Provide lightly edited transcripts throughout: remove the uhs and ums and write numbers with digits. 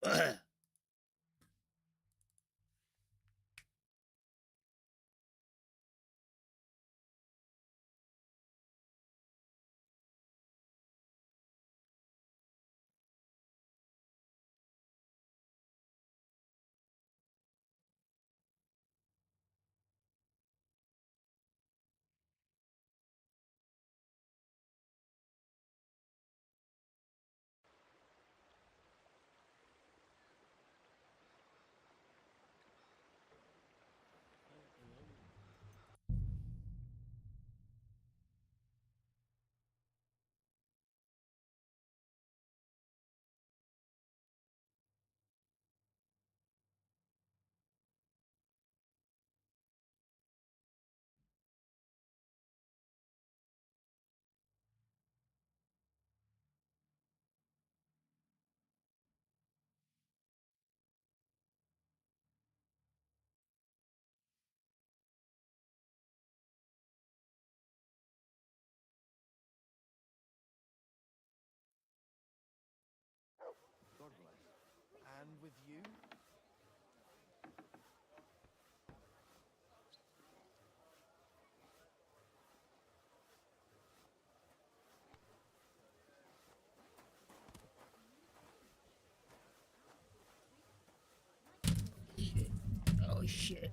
God bless. And with you? Shit. Oh shit.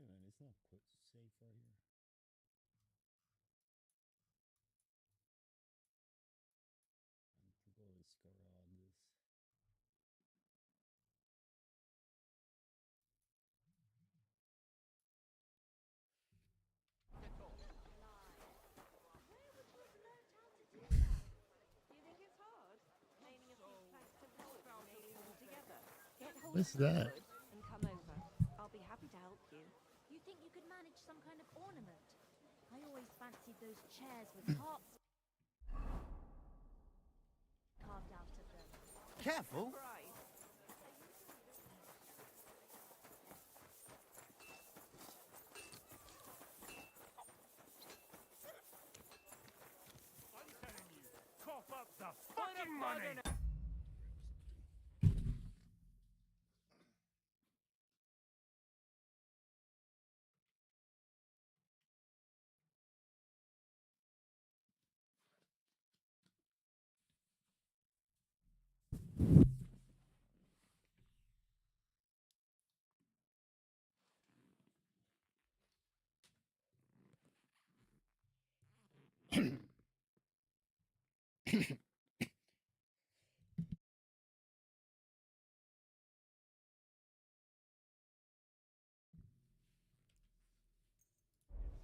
Wait a minute, it's not quite safe right here. Tipo escarados. What's that? And come over. I'll be happy to help you. You think you could manage some kind of ornament? I always fancied those chairs with hearts carved out of them. Careful! Right. I'm telling you, cough up the fucking money!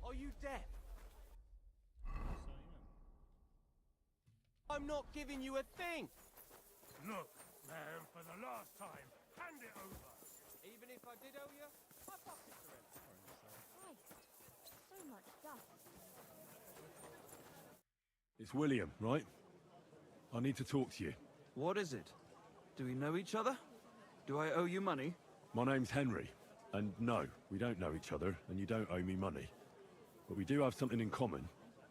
Are you deaf? Yes, I am. I'm not giving you a thing! Look, man, for the last time, hand it over! Even if I did owe you, my pockets are empty. Christ. So much dust. It's William, right? I need to talk to you. What is it? Do we know each other? Do I owe you money? My name's Henry, and no, we don't know each other, and you don't owe me money. But we do have something in common.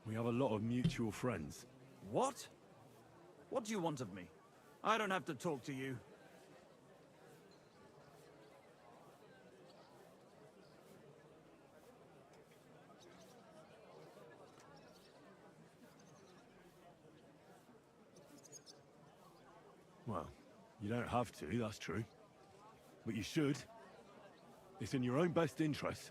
We have a lot of mutual friends. What? What do you want of me? I don't have to talk to you. Well, you don't have to, that's true. But you should. It's in your own best interest.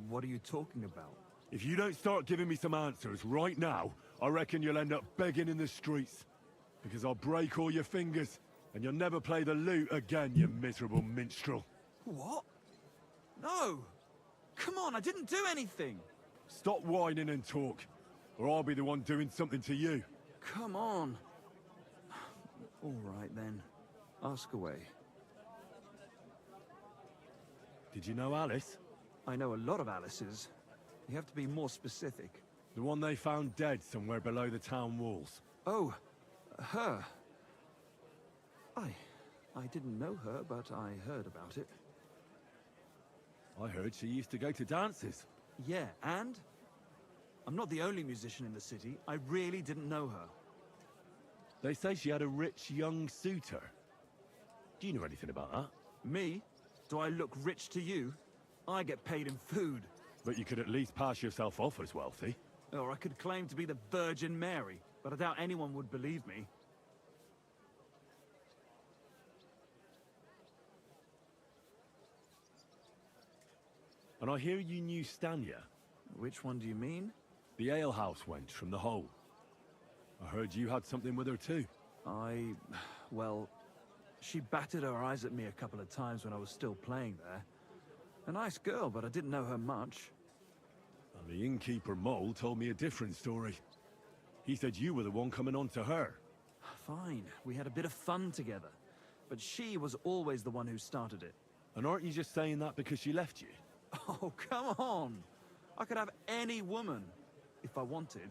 What are you talking about? If you don't start giving me some answers right now, I reckon you'll end up begging in the streets. Because I'll break all your fingers, and you'll never play the lute again, you miserable minstrel. What? No! Come on, I didn't do anything! Stop whining and talk, or I'll be the one doing something to you. Come on. All right, then. Ask away. Did you know Alice? I know a lot of Alices. You have to be more specific. The one they found dead somewhere below the town walls. Oh, her. I didn't know her, but I heard about it. I heard she used to go to dances. Yeah, and? I'm not the only musician in the city. I really didn't know her. They say she had a rich young suitor. Do you know anything about that? Me? Do I look rich to you? I get paid in food. But you could at least pass yourself off as wealthy. Or I could claim to be the Virgin Mary, but I doubt anyone would believe me. And I hear you knew Stanya, Which one do you mean? the alehouse wench from the hole. I heard you had something with her too. Well, she batted her eyes at me a couple of times when I was still playing there. A nice girl, but I didn't know her much. And the innkeeper Mole told me a different story. He said you were the one coming on to her. Fine, we had a bit of fun together. But she was always the one who started it. And aren't you just saying that because she left you? Oh, come on! I could have any woman, if I wanted.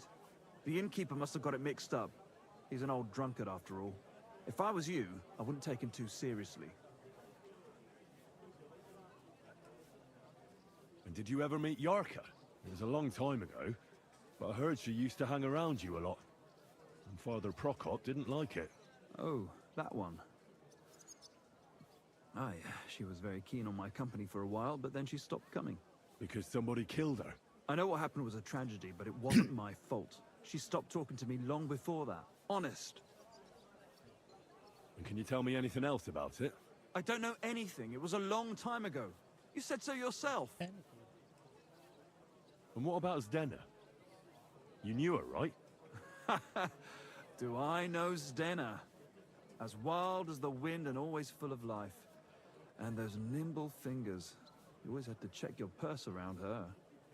The innkeeper must have got it mixed up. He's an old drunkard after all. If I was you, I wouldn't take him too seriously. And did you ever meet Yarka? It was a long time ago, but I heard she used to hang around you a lot. And Father Prokop didn't like it. Oh, that one. Aye, she was very keen on my company for a while, but then she stopped coming. Because somebody killed her. I know what happened was a tragedy, but it wasn't my fault. She stopped talking to me long before that. Honest. And can you tell me anything else about it? I don't know anything. It was a long time ago. You said so yourself. And what about Zdena? You knew her, right? Do I know Zdena? As wild as the wind and always full of life. And those nimble fingers. You always had to check your purse around her.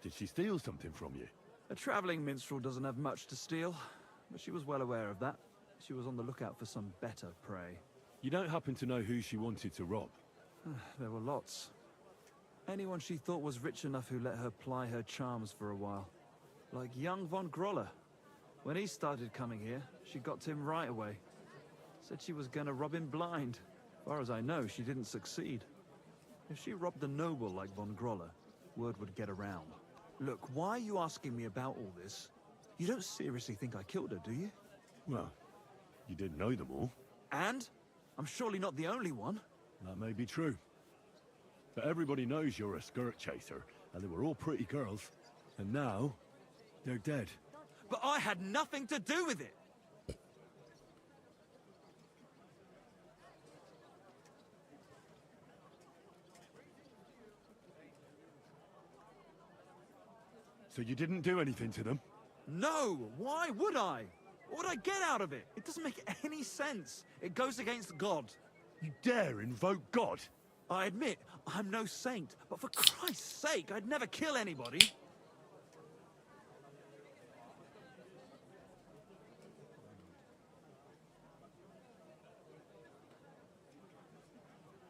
Did she steal something from you? A traveling minstrel doesn't have much to steal, but she was well aware of that. She was on the lookout for some better prey. You don't happen to know who she wanted to rob? There were lots. Anyone she thought was rich enough who let her ply her charms for a while. Like young von Groller. When he started coming here, she got to him right away. Said she was gonna rob him blind. As far as I know, she didn't succeed. If she robbed a noble like von Groller, word would get around. Look, why are you asking me about all this? You don't seriously think I killed her, do you? Well, you didn't know them all. And? I'm surely not the only one. That may be true. But everybody knows you're a skirt chaser, and they were all pretty girls. And now, they're dead. But I had nothing to do with it! So you didn't do anything to them? No! Why would I? What would I get out of it? It doesn't make any sense. It goes against God. You dare invoke God? I admit, I'm no saint, but for Christ's sake, I'd never kill anybody.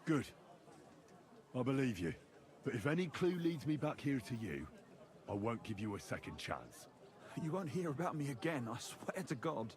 Good. I believe you. But if any clue leads me back here to you, I won't give you a second chance. You won't hear about me again, I swear to God.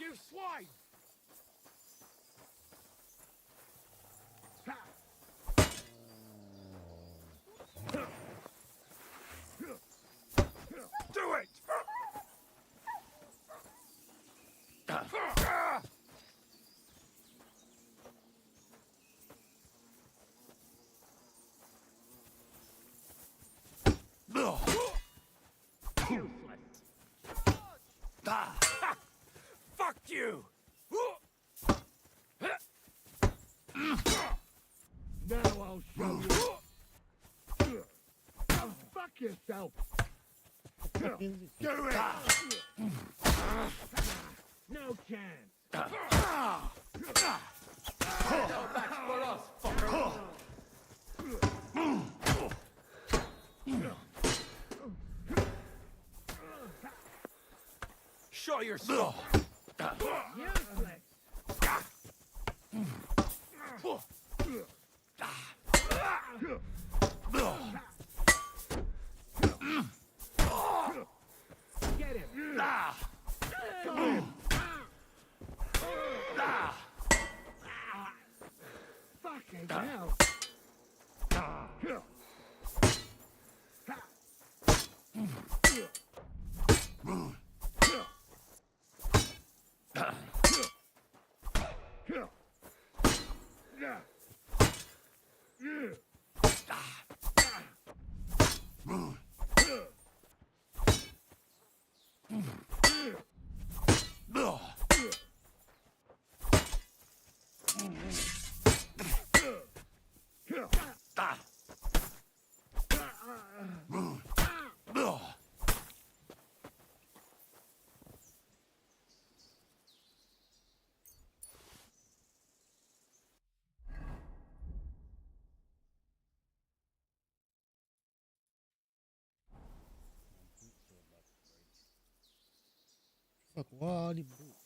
you swine! Do it! Fuck you! Now I'll show you. Oh, fuck yourself. Fuck is it? Do it! No chance. That's for us, fucker. Show yourself. Useless. Get him. Got him. Fucking hell. Fuck all the boots.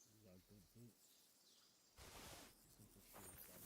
It's right here. I could chop boots.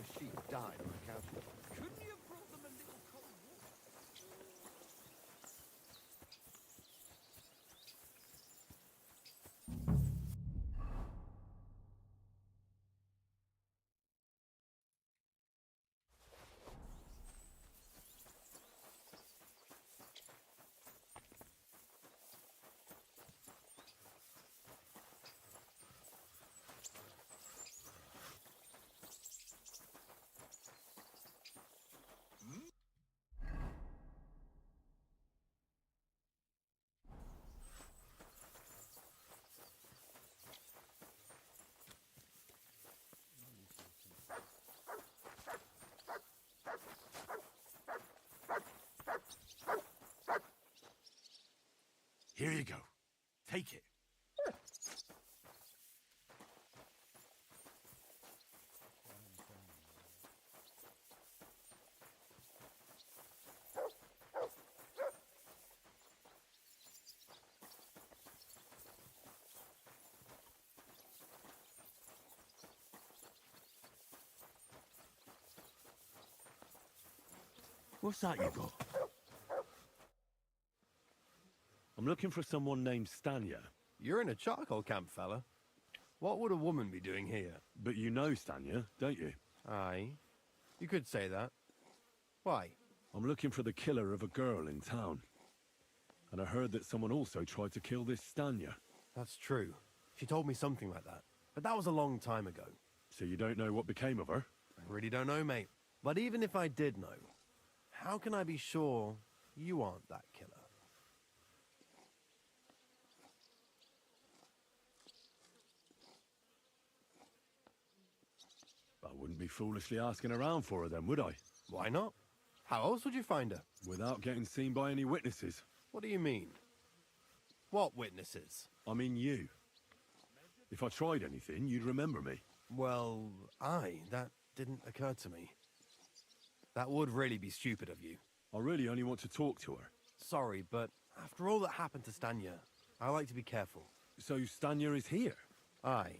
my sheep died on account of it. Couldn't you have brought them a little cold water? Here you go. Take it. What's that you got? I'm looking for someone named Stanya. You're in a charcoal camp, fella. What would a woman be doing here? But you know Stanya, don't you? Aye. You could say that. Why? I'm looking for the killer of a girl in town. And I heard that someone also tried to kill this Stanya. That's true. She told me something like that. But that was a long time ago. So you don't know what became of her? I really don't know, mate. But even if I did know, how can I be sure you aren't that killer? I wouldn't be foolishly asking around for her then, would I? Why not? How else would you find her? Without getting seen by any witnesses. What do you mean? What witnesses? I mean you. If I tried anything, you'd remember me. Well, that didn't occur to me. That would really be stupid of you. I really only want to talk to her. Sorry, but after all that happened to Stanya, I like to be careful. So Stanya is here? Aye.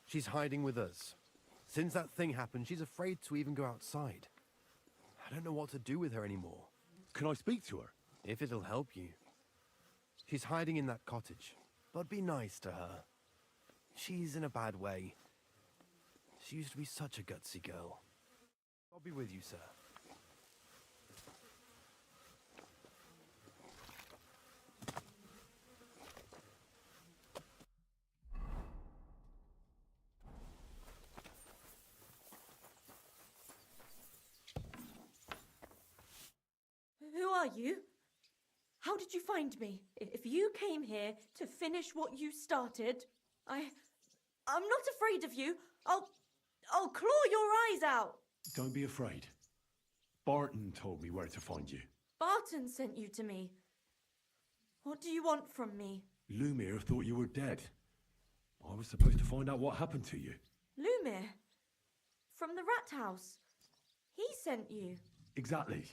She's hiding with us. Since that thing happened, she's afraid to even go outside. I don't know what to do with her anymore. Can I speak to her? If it'll help you. She's hiding in that cottage, but be nice to her. She's in a bad way. She used to be such a gutsy girl. I'll be with you, sir. Who are you? How did you find me? If you came here to finish what you started, I'm not afraid of you. I'll claw your eyes out. Don't be afraid. Barton told me where to find you. Barton sent you to me. What do you want from me? Lumir thought you were dead. I was supposed to find out what happened to you. Lumir? From the rat house. He sent you. Exactly.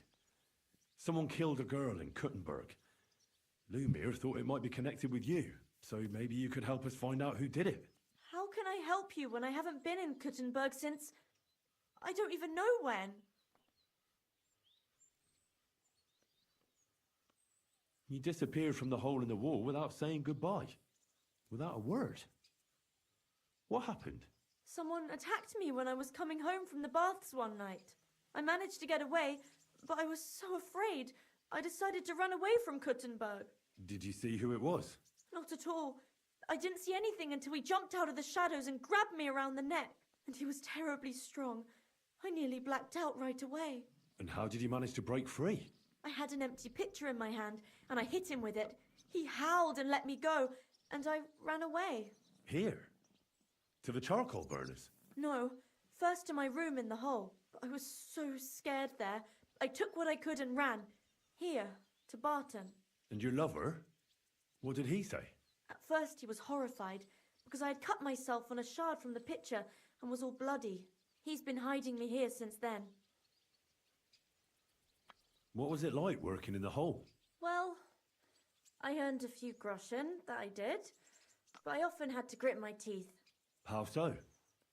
Someone killed a girl in Kuttenberg. Lumir thought it might be connected with you, so maybe you could help us find out who did it. How can I help you when I haven't been in Kuttenberg since... I don't even know when. You disappeared from the hole in the wall without saying goodbye. Without a word. What happened? Someone attacked me when I was coming home from the baths one night. I managed to get away, but I was so afraid, I decided to run away from Kuttenberg. Did you see who it was? Not at all. I didn't see anything until he jumped out of the shadows and grabbed me around the neck. And he was terribly strong. I nearly blacked out right away. And how did you manage to break free? I had an empty pitcher in my hand, and I hit him with it. He howled and let me go, and I ran away. Here? To the charcoal burners? No, first to my room in the hole. But I was so scared there. I took what I could and ran. Here, to Barton. And your lover? What did he say? At first he was horrified, because I had cut myself on a shard from the pitcher and was all bloody. He's been hiding me here since then. What was it like working in the hole? Well, I earned a few groschen, that I did. But I often had to grit my teeth. How so?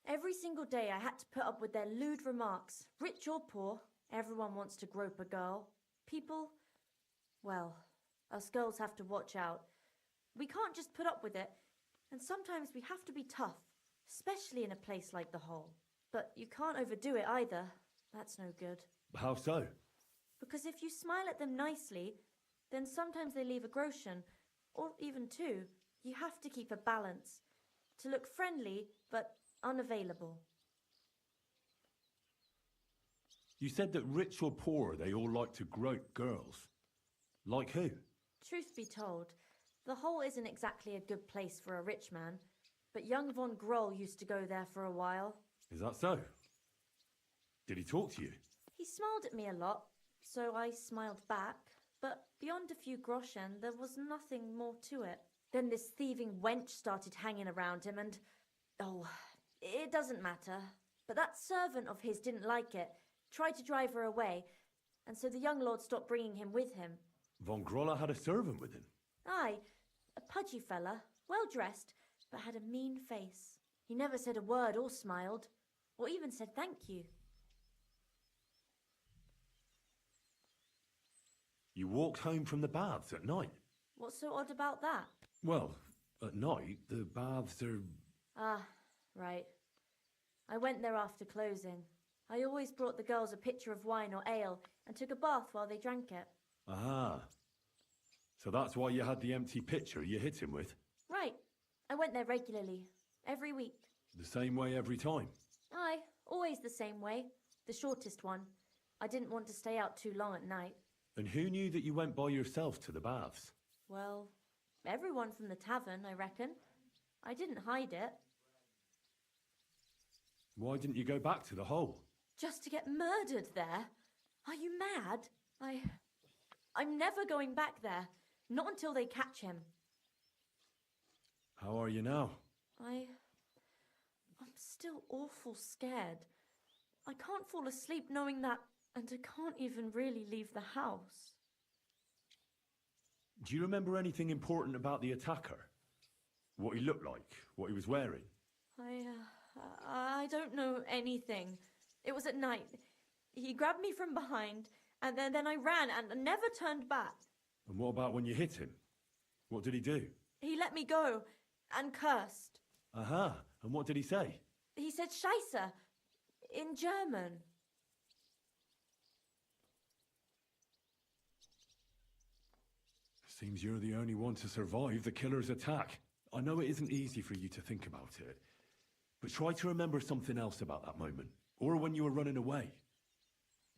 Every single day I had to put up with their lewd remarks. Rich or poor, everyone wants to grope a girl. People, well, us girls have to watch out. We can't just put up with it, and sometimes we have to be tough, especially in a place like the Hole. But you can't overdo it either. That's no good. How so? Because if you smile at them nicely, then sometimes they leave a groschen, or even two. You have to keep a balance. To look friendly, but unavailable. You said that rich or poor, they all like to grope girls. Like who? Truth be told, the Hole isn't exactly a good place for a rich man, but young von Groll used to go there for a while. Is that so? Did he talk to you? He smiled at me a lot, so I smiled back, but beyond a few groschen, there was nothing more to it. Then this thieving wench started hanging around him and... oh, it doesn't matter. But that servant of his didn't like it, tried to drive her away, and so the young lord stopped bringing him with him. Von Groller had a servant with him? Aye, a pudgy fella, well-dressed, but had a mean face. He never said a word or smiled, or even said thank you. You walked home from the baths at night? What's so odd about that? Well, at night, the baths are... Ah, right. I went there after closing. I always brought the girls a pitcher of wine or ale and took a bath while they drank it. Ah. So that's why you had the empty pitcher you hit him with? Right. I went there regularly. Every week. The same way every time? Aye, always the same way. The shortest one. I didn't want to stay out too long at night. And who knew that you went by yourself to the baths? Well, everyone from the tavern, I reckon. I didn't hide it. Why didn't you go back to the Hole? Just to get murdered there? Are you mad? I'm never going back there. Not until they catch him. How are you now? I'm still awful scared. I can't fall asleep knowing that, and I can't even really leave the house. Do you remember anything important about the attacker? What he looked like? What he was wearing? I don't know anything. It was at night. He grabbed me from behind, and then I ran and never turned back. And what about when you hit him? What did he do? He let me go and cursed. Aha, and what did he say? He said Scheisse in German. Seems you're the only one to survive the killer's attack. I know it isn't easy for you to think about it, but try to remember something else about that moment, or when you were running away.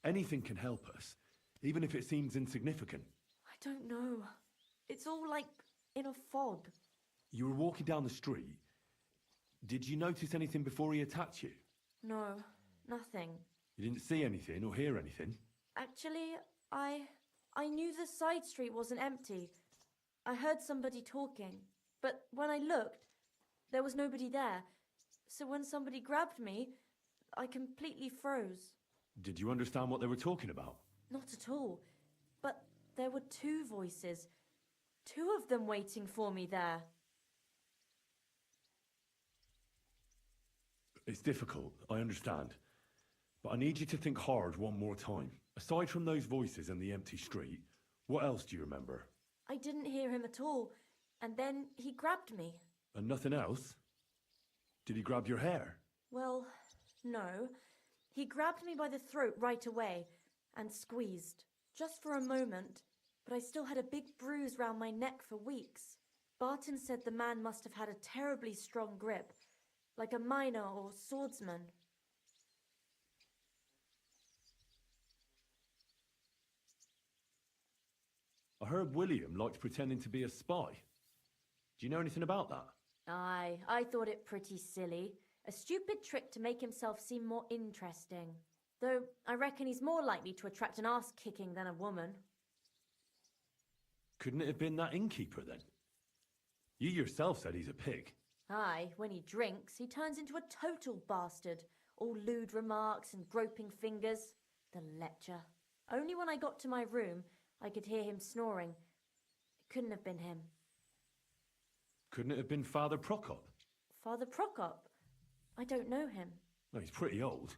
Anything can help us, even if it seems insignificant. I don't know. It's all like in a fog. You were walking down the street. Did you notice anything before he attacked you? No, nothing. You didn't see anything or hear anything? Actually, I knew the side street wasn't empty. I heard somebody talking, but when I looked, there was nobody there. So when somebody grabbed me, I completely froze. Did you understand what they were talking about? Not at all. But there were two voices. Two of them waiting for me there. It's difficult, I understand. But I need you to think hard one more time. Aside from those voices and the empty street, what else do you remember? I didn't hear him at all. And then he grabbed me. And nothing else? Did he grab your hair? Well, no. He grabbed me by the throat right away and squeezed. Just for a moment. But I still had a big bruise round my neck for weeks. Barton said the man must have had a terribly strong grip. Like a miner or swordsman. I heard William liked pretending to be a spy. Do you know anything about that? Aye, I thought it pretty silly. A stupid trick to make himself seem more interesting. Though I reckon he's more likely to attract an ass-kicking than a woman. Couldn't it have been that innkeeper then? You yourself said he's a pig. Aye, when he drinks, he turns into a total bastard. All lewd remarks and groping fingers. The lecher. Only when I got to my room, I could hear him snoring. It couldn't have been him. Couldn't it have been Father Prokop? Father Prokop? I don't know him. No, he's pretty old.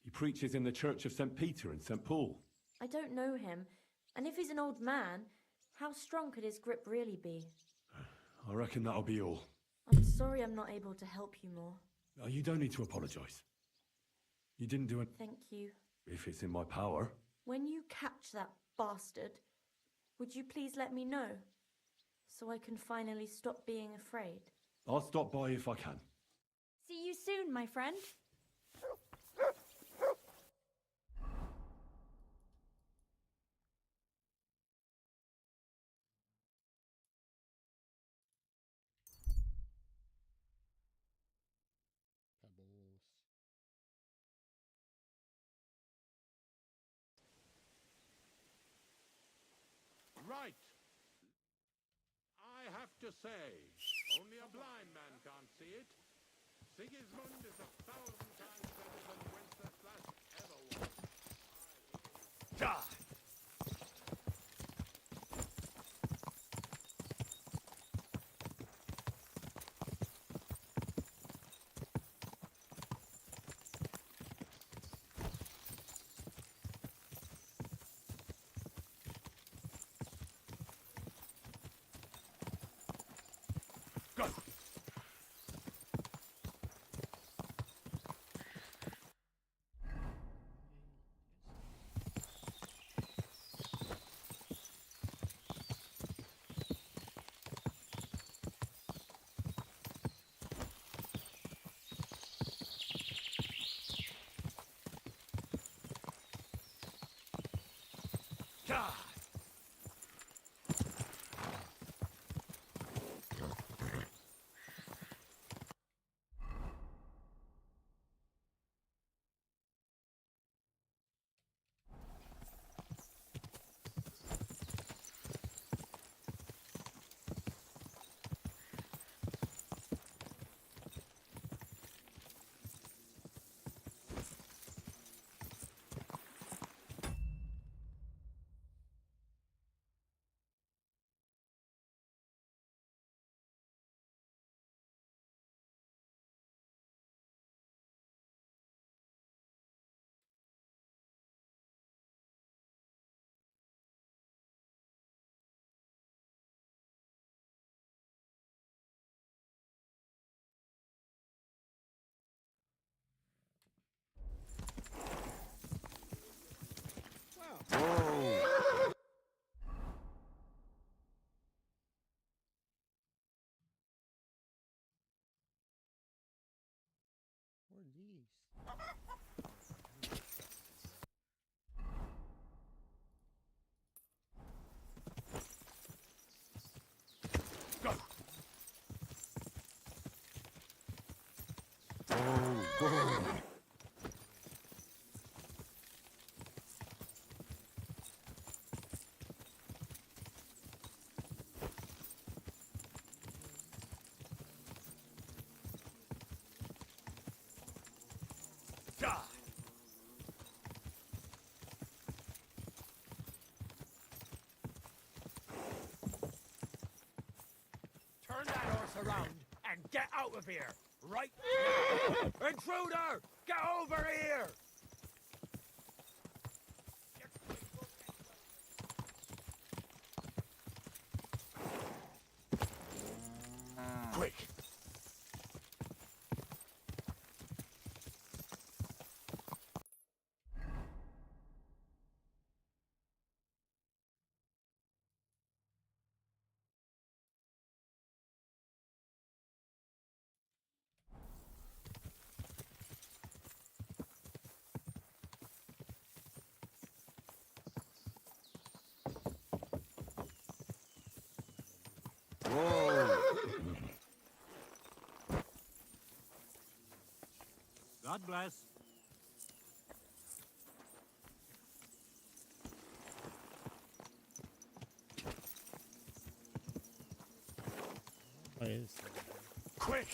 He preaches in the Church of St. Peter and St. Paul. I don't know him. And if he's an old man, how strong could his grip really be? I reckon that'll be all. I'm sorry I'm not able to help you more. You don't need to apologise. You didn't do it Thank you. if it's in my power. When you catch that bastard, would you please let me know? So I can finally stop being afraid. I'll stop by if I can. See you soon, my friend. Pebbles. Right. I have to say, only a blind man can't see it. Sigismund is 1,000 times better than Wenceslas ever was. God! Go! God! What are these? Go! God! Turn that horse around and get out of here. Right now. Intruder! Get over here! Quick! God bless. What is? Quick!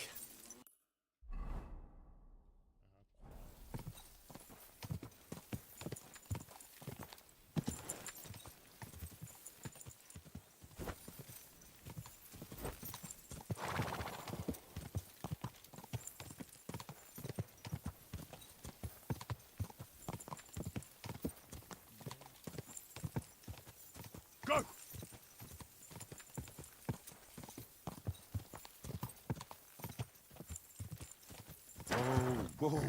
Whoa.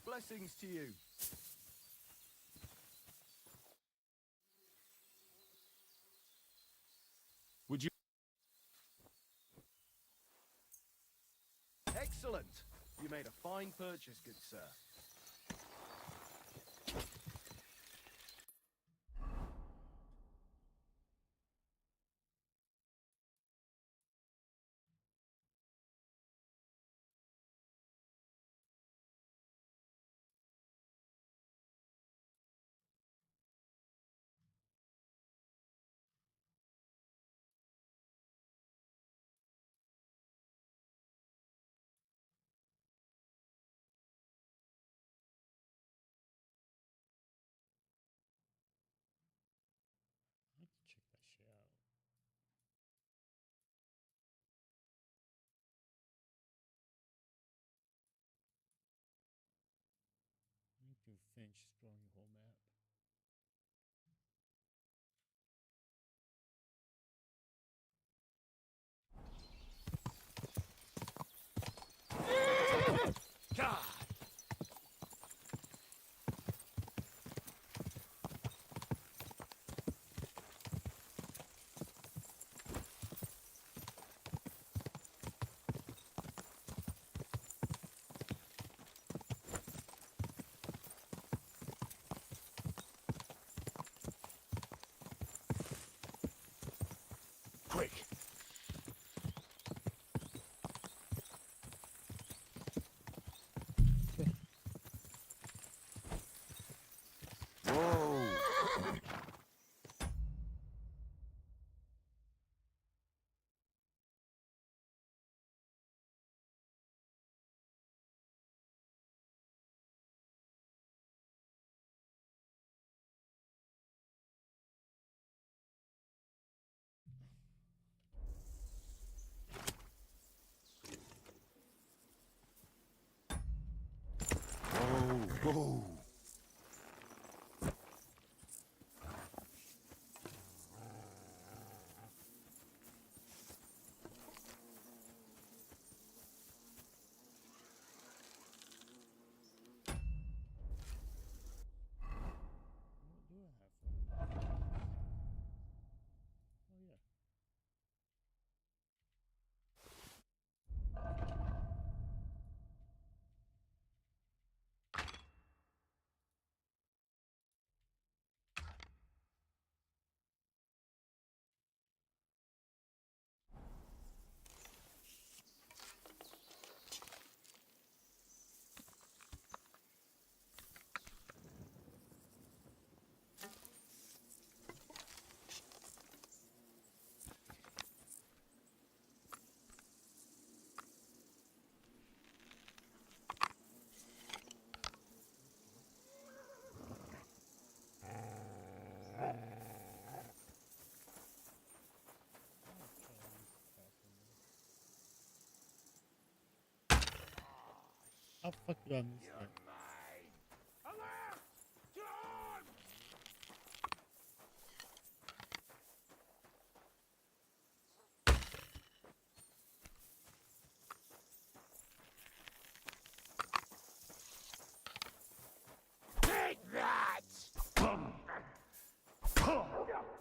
Blessings to you. Would you? Excellent. You made a fine purchase, good sir. I need to check that shit out. I need to finish exploring the whole map. God! Quick! Whoa. Whoa. What do I have for it? Oh yeah. How fuck did I miss that? Alert! To arms! Take that! Fuck that shit up.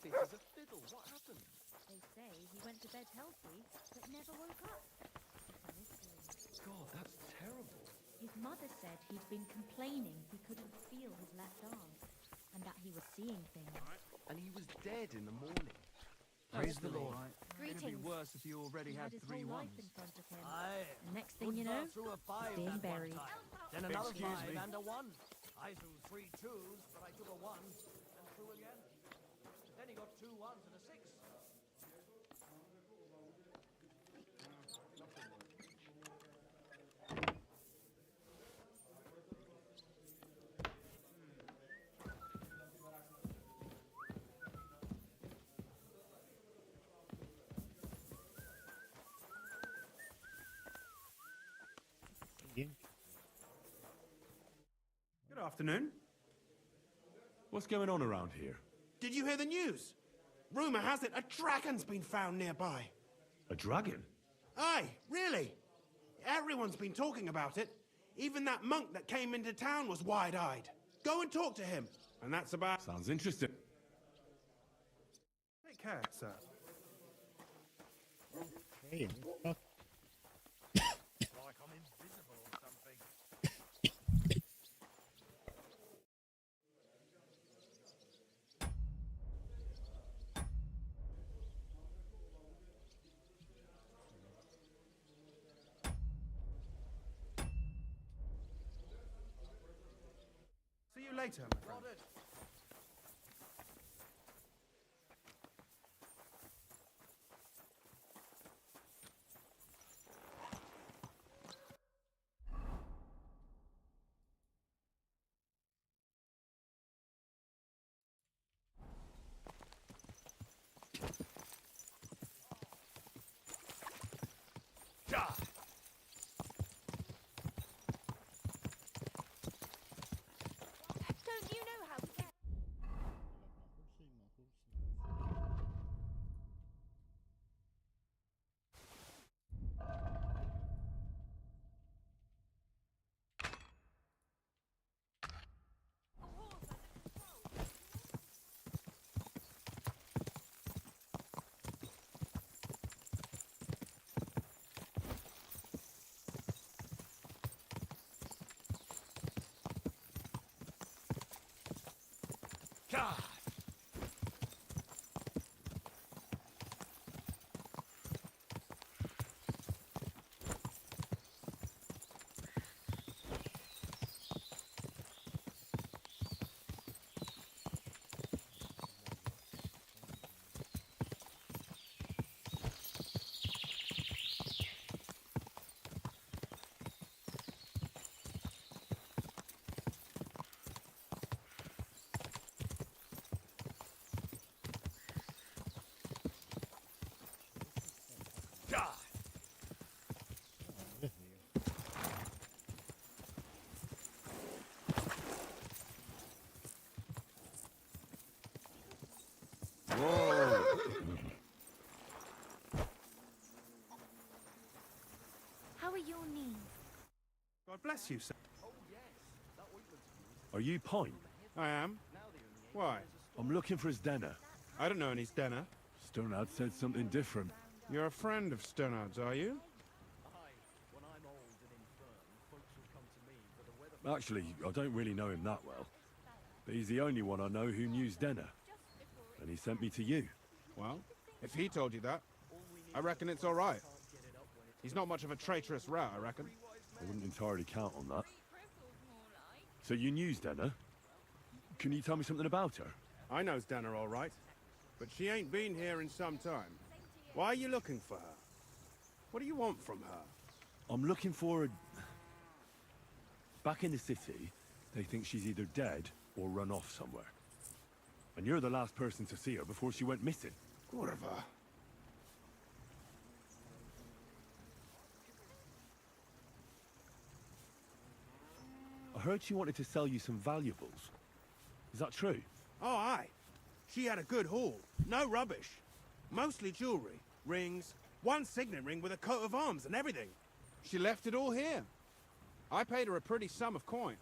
fit as a fiddle. What happened? They say he went to bed healthy, but never woke up. It's a mystery. God, that's terrible. His mother said he'd been complaining he couldn't feel his left arm, and that he was seeing things. And he was dead in the morning. Praise the Lord. It'd be Greetings. worse if you already He had had his 3 whole life ones. in front of him. Aye. And next thing you know, through a 5 being that one buried. time. Then another Excuse 5 me. and a 1. I threw 3 2s, but I took a 1 and threw again. Then he got 2 1s and a 6. Good afternoon. What's going on around here? Did you hear the news? Rumor has it a dragon's been found nearby. A dragon? Aye, really. Everyone's been talking about it. Even that monk that came into town was wide-eyed. Go and talk to him. And that's about... Sounds interesting. Take care, sir. Hey, what the fuck? Like I'm invisible or something. See you later, my friend. Don't you know how to get... How are your knees? God bless you, sir. Are you Pine? I am. Why? I'm looking for his Denner. I don't know any Stenner. Stonard said something different. You're a friend of Stonard's, are you? When I'm old and infirm, folks will come to me for the weather. Actually, I don't really know him that well. But he's the only one I know who knew Denner. And he sent me to you. Well, if he told you that, I reckon it's all right. He's not much of a traitorous rat, I reckon. I wouldn't entirely count on that. So you knew Denner? Can you tell me something about her? I know Stenner all right, but she ain't been here in some time. Why are you looking for her? What do you want from her? I'm looking for a... Back in the city, they think she's either dead or run off somewhere. And you're the last person to see her before she went missing. Kurva. I heard she wanted to sell you some valuables. Is that true? Oh, aye. She had a good haul. No rubbish. Mostly jewelry, rings, one signet ring with a coat of arms and everything. She left it all here. I paid her a pretty sum of coin.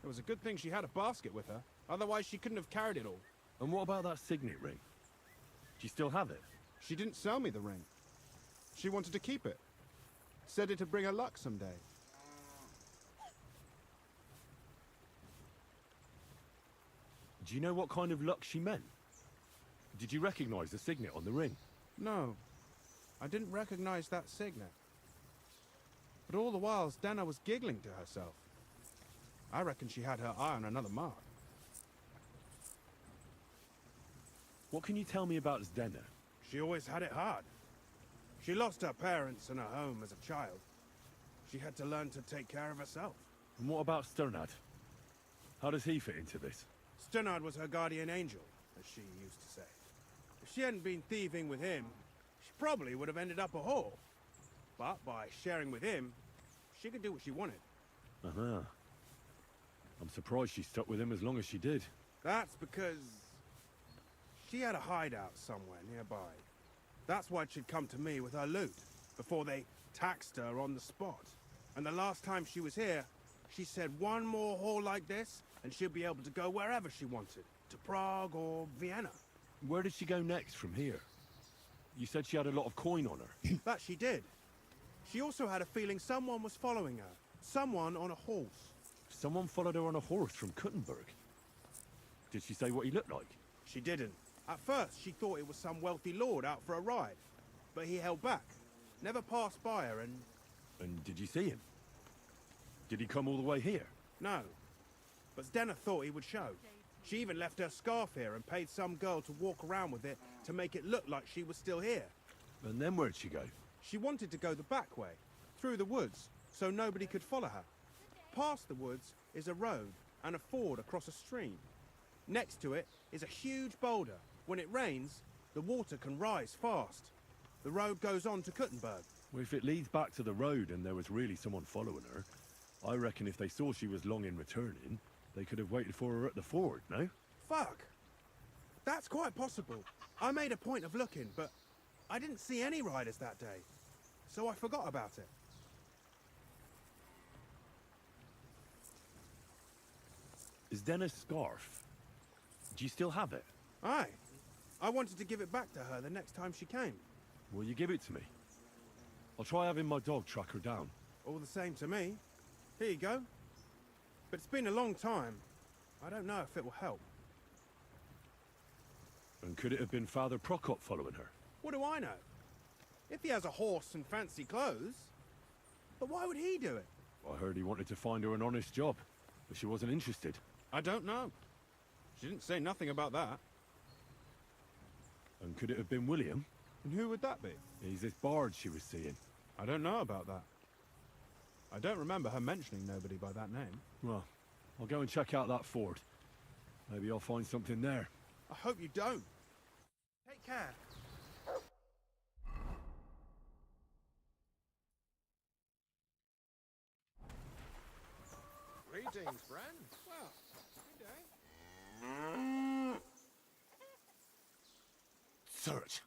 It was a good thing she had a basket with her. Otherwise, she couldn't have carried it all. And what about that signet ring? Do you still have it? She didn't sell me the ring. She wanted to keep it. Said it'd bring her luck someday. Do you know what kind of luck she meant? Did you recognize the signet on the ring? No, I didn't recognize that signet. But all the while, Stenna was giggling to herself. I reckon she had her eye on another mark. What can you tell me about Zdenna? She always had it hard. She lost her parents and her home as a child. She had to learn to take care of herself. And what about Sternad? How does he fit into this? Sternard was her guardian angel, as she used to say. If she hadn't been thieving with him, she probably would have ended up a whore. But by sharing with him, she could do what she wanted. Uh-huh. I'm surprised she stuck with him as long as she did. That's because she had a hideout somewhere nearby. That's why she'd come to me with her loot, before they taxed her on the spot. And the last time she was here, she said one more haul like this, and she'll be able to go wherever she wanted. To Prague or Vienna. Where did she go next from here? You said she had a lot of coin on her. That she did. She also had a feeling someone was following her. Someone on a horse. Someone followed her on a horse from Kuttenberg. Did she say what he looked like? She didn't. At first, she thought it was some wealthy lord out for a ride. But he held back. Never passed by her and... And did you see him? Did he come all the way here? No. But Zdenna thought he would show. She even left her scarf here and paid some girl to walk around with it to make it look like she was still here. And then where'd she go? She wanted to go the back way, through the woods, so nobody could follow her. Past the woods is a road and a ford across a stream. Next to it is a huge boulder. When it rains, the water can rise fast. The road goes on to Kuttenberg. Well, if it leads back to the road and there was really someone following her, I reckon if they saw she was long in returning, they could have waited for her at the ford, no? Fuck! That's quite possible. I made a point of looking, but I didn't see any riders that day, so I forgot about it. Is Denna's scarf? Do you still have it? Aye. I wanted to give it back to her the next time she came. Will you give it to me? I'll try having my dog track her down. All the same to me. Here you go. But it's been a long time. I don't know if it will help. And could it have been Father Prokop following her? What do I know? If he has a horse and fancy clothes. But why would he do it? I heard he wanted to find her an honest job, but she wasn't interested. I don't know. She didn't say nothing about that. And could it have been William? And who would that be? He's this bard she was seeing. I don't know about that. I don't remember her mentioning nobody by that name. Well, I'll go and check out that ford. Maybe I'll find something there. I hope you don't. Take care. Greetings, friend. Well, good day. Search.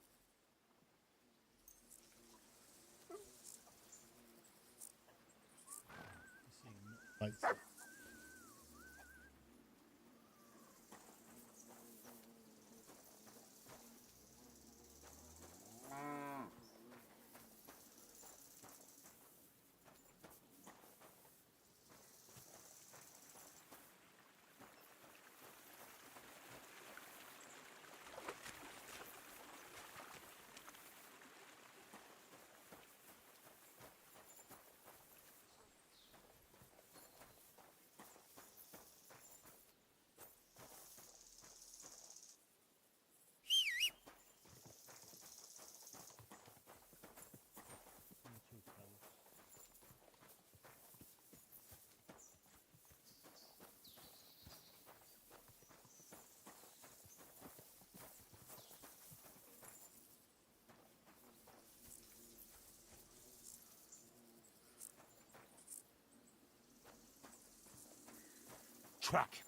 Like, Track.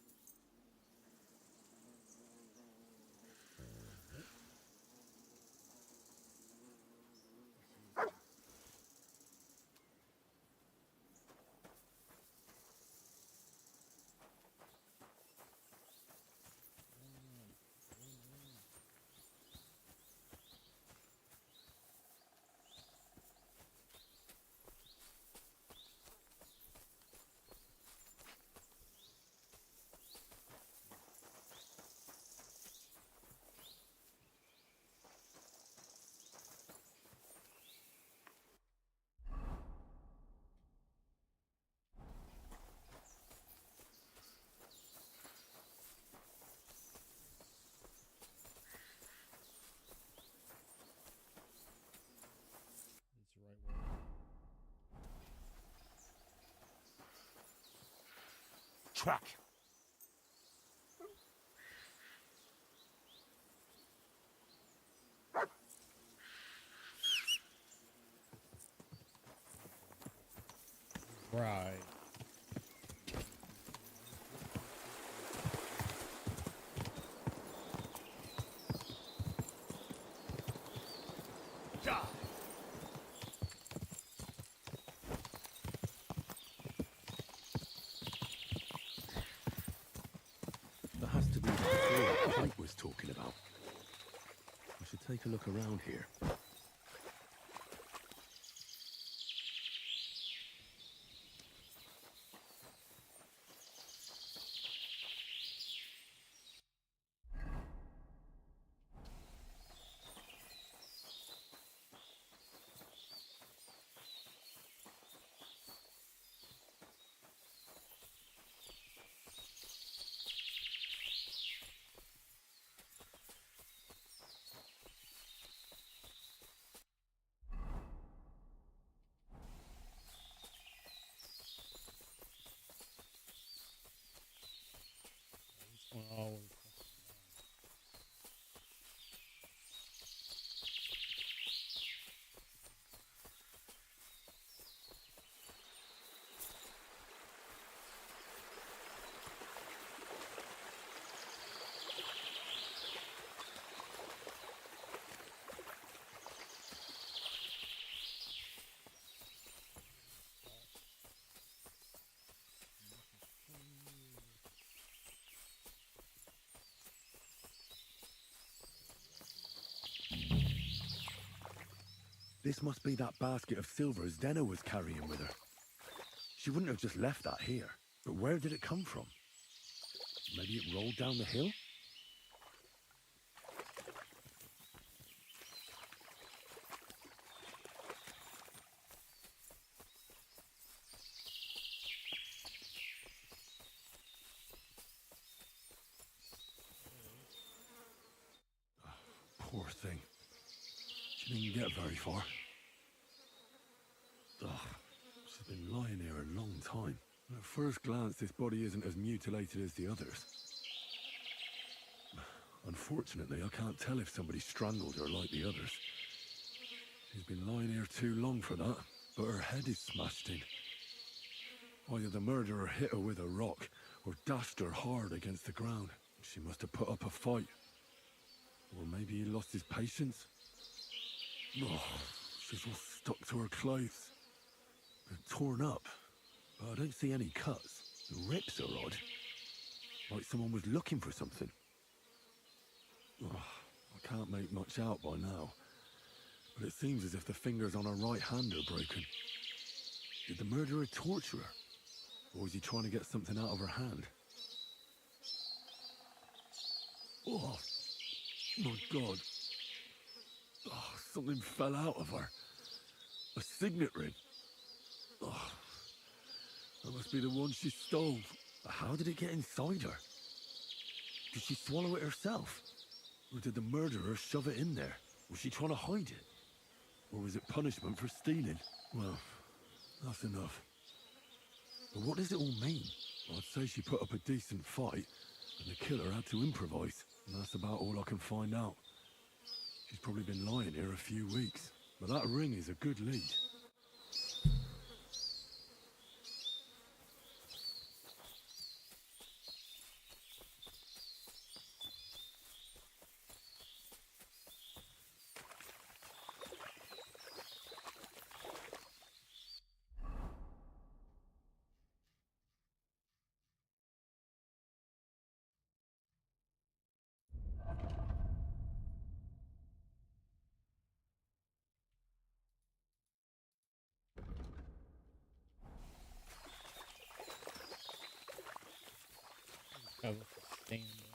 track. Right. There has to be the door Pike was talking about. I should take a look around here. This one always. This must be that basket of silver Zdenna was carrying with her. She wouldn't have just left that here. But where did it come from? Maybe it rolled down the hill? Poor thing. She didn't get very far. Ugh, she's been lying here a long time. At first glance, this body isn't as mutilated as the others. Unfortunately, I can't tell if somebody strangled her like the others. She's been lying here too long for that, but her head is smashed in. Either the murderer hit her with a rock, or dashed her hard against the ground. She must have put up a fight. Or maybe he lost his patience. Oh, she's all stuck to her clothes. They're torn up, but I don't see any cuts. The rips are odd. Like someone was looking for something. Oh, I can't make much out by now. But it seems as if the fingers on her right hand are broken. Did the murderer torture her? Or was he trying to get something out of her hand? Oh, my God. Oh, something fell out of her. A signet ring. Oh, that must be the one she stole. How did it get inside her? Did she swallow it herself? Or did the murderer shove it in there? Was she trying to hide it? Or was it punishment for stealing? Well, that's enough. But what does it all mean? I'd say she put up a decent fight, and the killer had to improvise. And that's about all I can find out. She's probably been lying here a few weeks. But that ring is a good lead. Cover for staying there.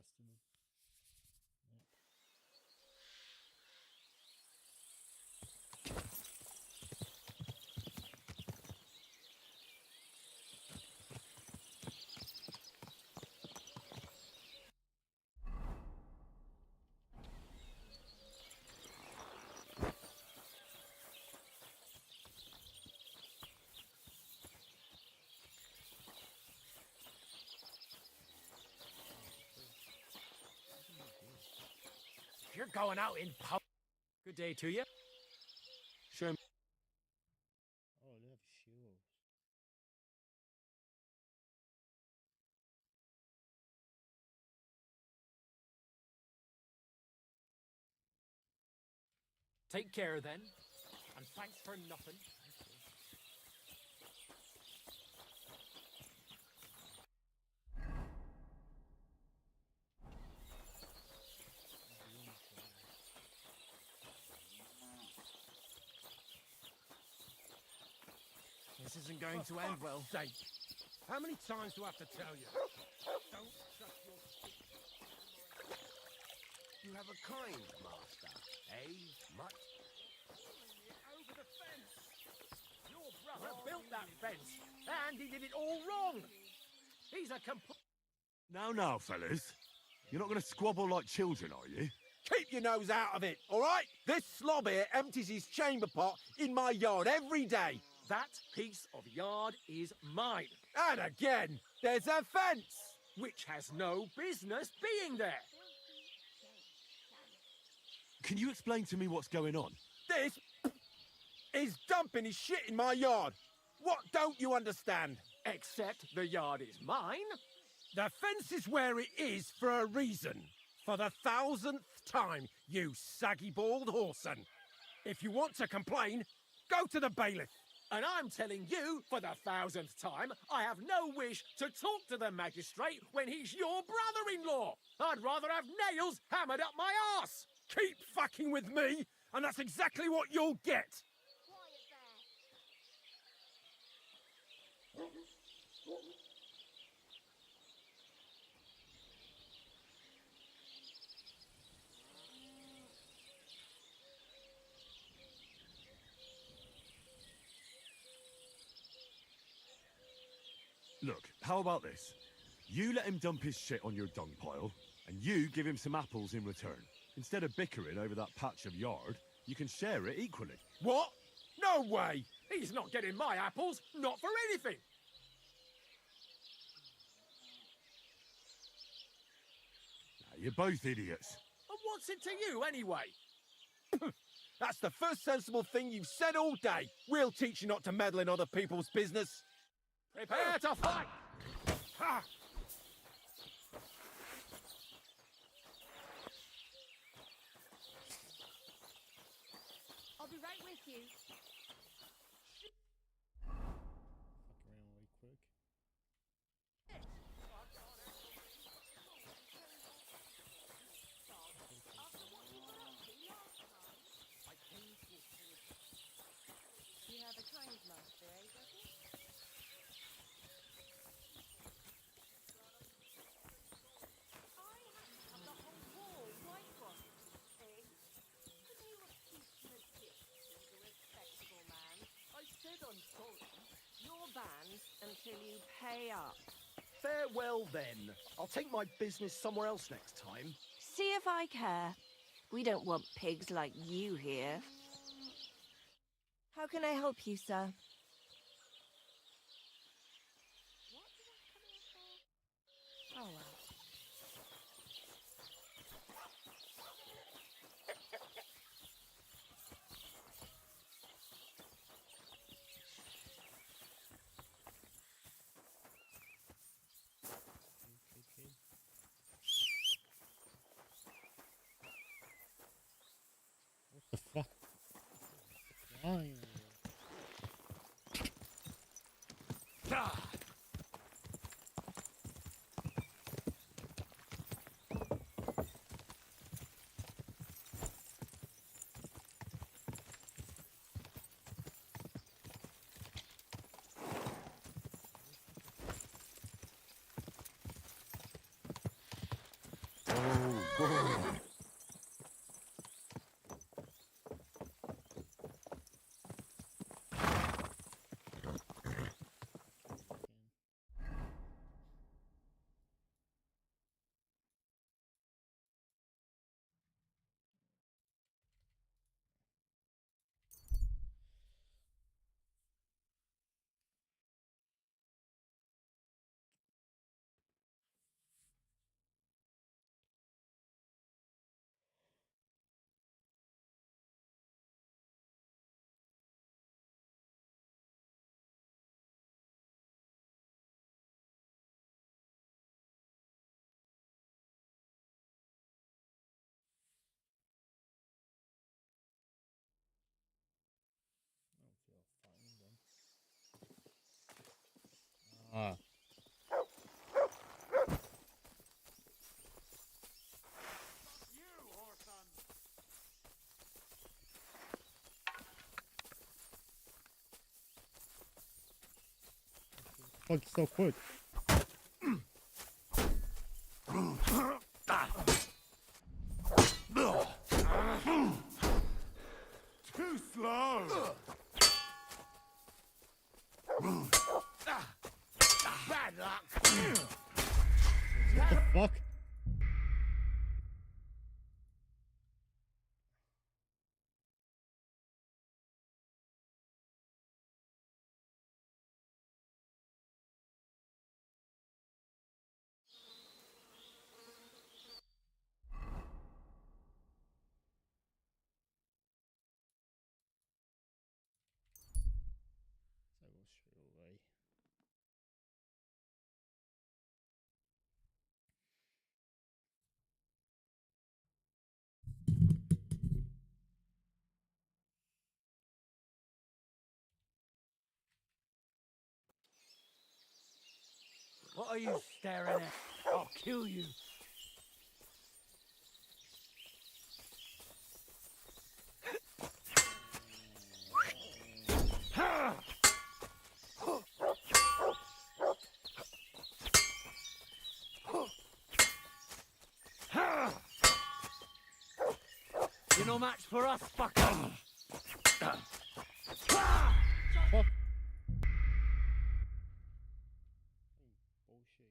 rest of them. Yeah. If you're going out in public, good day to you. Show me. Oh, they have shields. Take care then, and thanks for nothing. This isn't going to end well. Sake. How many times do I have to tell you? Don't trust your stick. You have a kind master, eh, mutt? Over the fence. Your brother built that fence, and he did it all wrong. He's a complete... Now, fellas. You're not going to squabble like children, are you? Keep your nose out of it, all right? This slob here empties his chamber pot in my yard every day. That piece of yard is mine. And again, there's a fence. Which has no business being there. Can you explain to me what's going on? This is dumping his shit in my yard. What don't you understand? Except the yard is mine. The fence is where it is for a reason. For the 1000th time, you saggy-balled whoreson. If you want to complain, go to the bailiff. And I'm telling you, for the 1000th time, I have no wish to talk to the magistrate when he's your brother-in-law. I'd rather have nails hammered up my arse. Keep fucking with me, and that's exactly what you'll get. Look, how about this? You let him dump his shit on your dung pile, and you give him some apples in return. Instead of bickering over that patch of yard, you can share it equally. What? No way! He's not getting my apples, not for anything. Now, you're both idiots. And what's it to you, anyway? That's the first sensible thing you've said all day. We'll teach you not to meddle in other people's business. Prepare to fight! Ha! I'll be right with you. Fuck around really quick. You have a kind master, eh, Ducky? I had to have the whole wall whitewashed, eh? But you were keeping a distance, a respectable man. I said I'm sorry. You're banned until you pay up. Farewell, then. I'll take my business somewhere else next time. See if I care. We don't want pigs like you here. How can I help you, sir? What did I come here for? Oh, well. Okay. What the fuck? Flying. Ah. Fuck, so quick. Too slow! Bad luck! What the fuck? So go straight away. What are you staring at? I'll kill you. You're no match for us, fucker. Fuck. Bullshit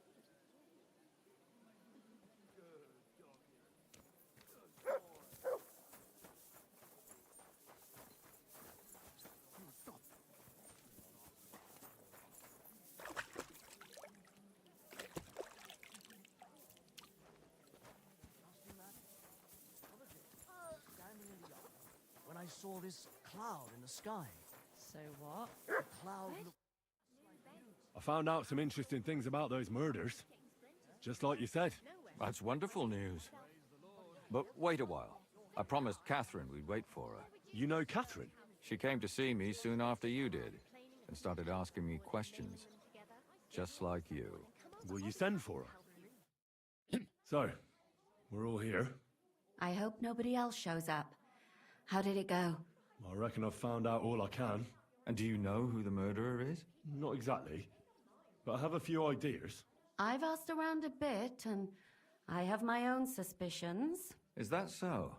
again. Oh, we got away finally. When I saw this cloud in the sky. So what? The cloud looked... I found out some interesting things about those murders. Just like you said. That's wonderful news. But wait a while. I promised Catherine we'd wait for her. You know Catherine? She came to see me soon after you did, and started asking me questions. Just like you. Will you send for her? So, we're all here. I hope nobody else shows up. How did it go? I reckon I've found out all I can. And do you know who the murderer is? Not exactly, but I have a few ideas. I've asked around a bit, and I have my own suspicions. Is that so?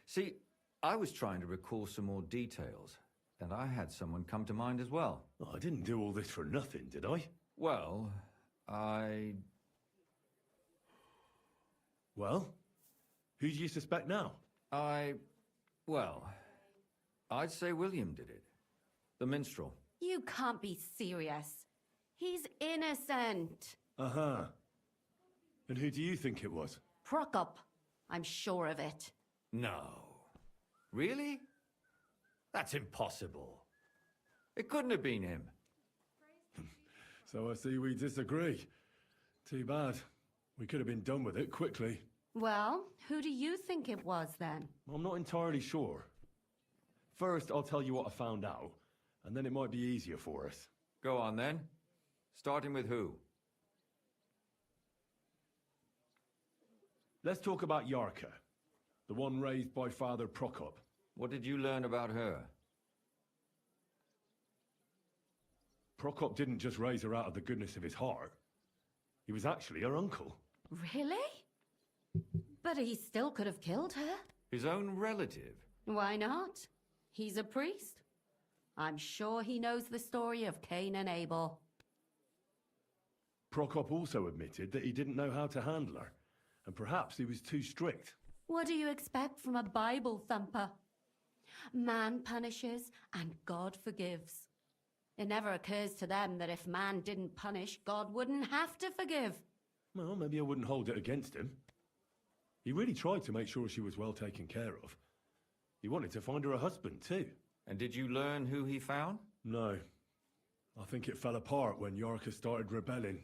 See, I was trying to recall some more details, and I had someone come to mind as well. Oh, I didn't do all this for nothing, did I? Well, Well? Who do you suspect now? Well, I'd say William did it. The minstrel. You can't be serious. He's innocent. Uh-huh. And who do you think it was? Prokop. I'm sure of it. No. Really? That's impossible. It couldn't have been him. So I see we disagree. Too bad. We could have been done with it quickly. Well, who do you think it was then? I'm not entirely sure. First, I'll tell you what I found out, and then it might be easier for us. Go on then. Starting with who? Let's talk about Yarka, the one raised by Father Prokop. What did you learn about her? Prokop didn't just raise her out of the goodness of his heart. He was actually her uncle. Really? But he still could have killed her. His own relative? Why not? He's a priest. I'm sure he knows the story of Cain and Abel. Prokop also admitted that he didn't know how to handle her, and perhaps he was too strict. What do you expect from a Bible thumper? Man punishes and God forgives. It never occurs to them that if man didn't punish, God wouldn't have to forgive. Well, maybe I wouldn't hold it against him. He really tried to make sure she was well taken care of. He wanted to find her a husband, too. And did you learn who he found? No. I think it fell apart when Yarka started rebelling.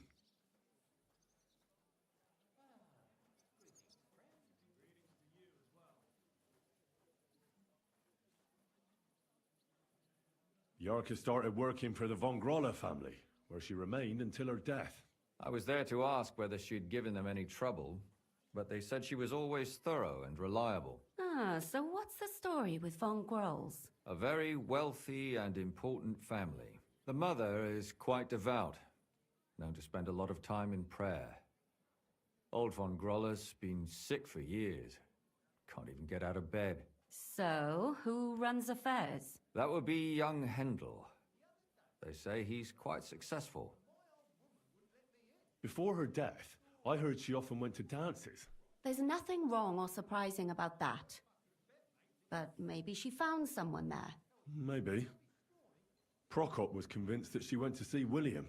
Yarka started working for the von Groller family, where she remained until her death. I was there to ask whether she'd given them any trouble, but they said she was always thorough and reliable. Ah, so what's the story with von Grolls? A very wealthy and important family. The mother is quite devout, known to spend a lot of time in prayer. Old von Groller's been sick for years. Can't even get out of bed. So, who runs affairs? That would be young Hendel. They say he's quite successful. Before her death, I heard she often went to dances. There's nothing wrong or surprising about that. But maybe she found someone there. Maybe. Prokop was convinced that she went to see William.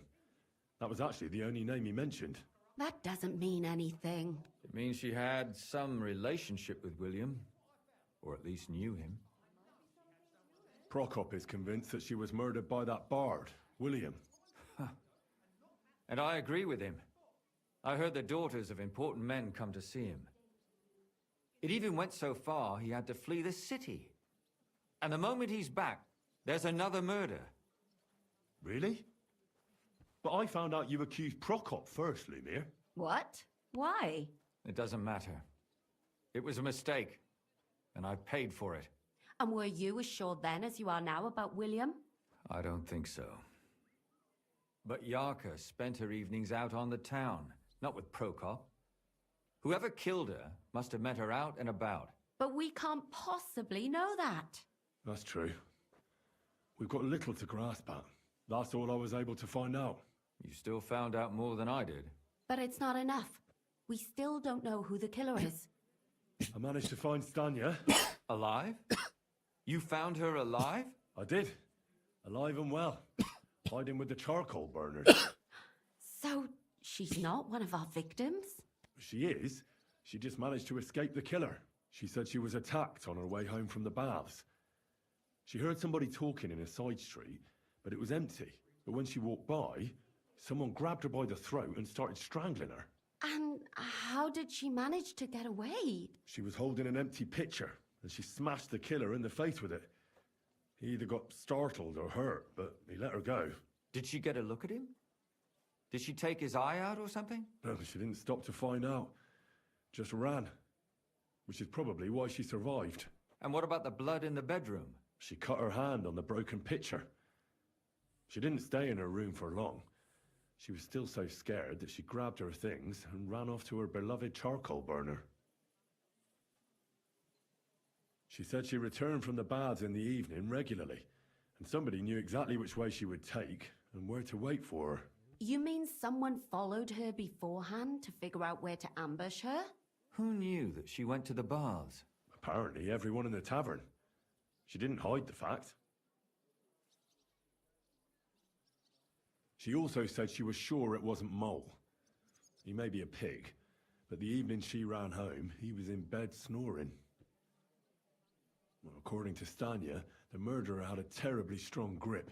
That was actually the only name he mentioned. That doesn't mean anything. It means she had some relationship with William, or at least knew him. Prokop is convinced that she was murdered by that bard, William. And I agree with him. I heard the daughters of important men come to see him. It even went so far he had to flee the city. And the moment he's back, there's another murder. Really? But I found out you accused Prokop first, Lumir. What? Why? It doesn't matter. It was a mistake, and I paid for it. And were you as sure then as you are now about William? I don't think so. But Yarka spent her evenings out on the town, not with Prokop. Whoever killed her must have met her out and about. But we can't possibly know that. That's true. We've got little to grasp at. That's all I was able to find out. You still found out more than I did. But it's not enough. We still don't know who the killer is. I managed to find Stanya. Alive? You found her alive? I did. Alive and well. Hiding with the charcoal burners. So, she's not one of our victims? She is. She just managed to escape the killer. She said she was attacked on her way home from the baths. She heard somebody talking in a side street, but it was empty. But when she walked by, someone grabbed her by the throat and started strangling her. And how did she manage to get away? She was holding an empty pitcher, and she smashed the killer in the face with it. He either got startled or hurt, but he let her go. Did she get a look at him? Did she take his eye out or something? No, she didn't stop to find out. Just ran. Which is probably why she survived. And what about the blood in the bedroom? She cut her hand on the broken pitcher. She didn't stay in her room for long. She was still so scared that she grabbed her things and ran off to her beloved charcoal burner. She said she returned from the baths in the evening regularly, and somebody knew exactly which way she would take and where to wait for her. You mean someone followed her beforehand to figure out where to ambush her? Who knew that she went to the baths? Apparently everyone in the tavern. She didn't hide the fact. She also said she was sure it wasn't Mole. He may be a pig, but the evening she ran home, he was in bed snoring. Well, according to Stanya, the murderer had a terribly strong grip.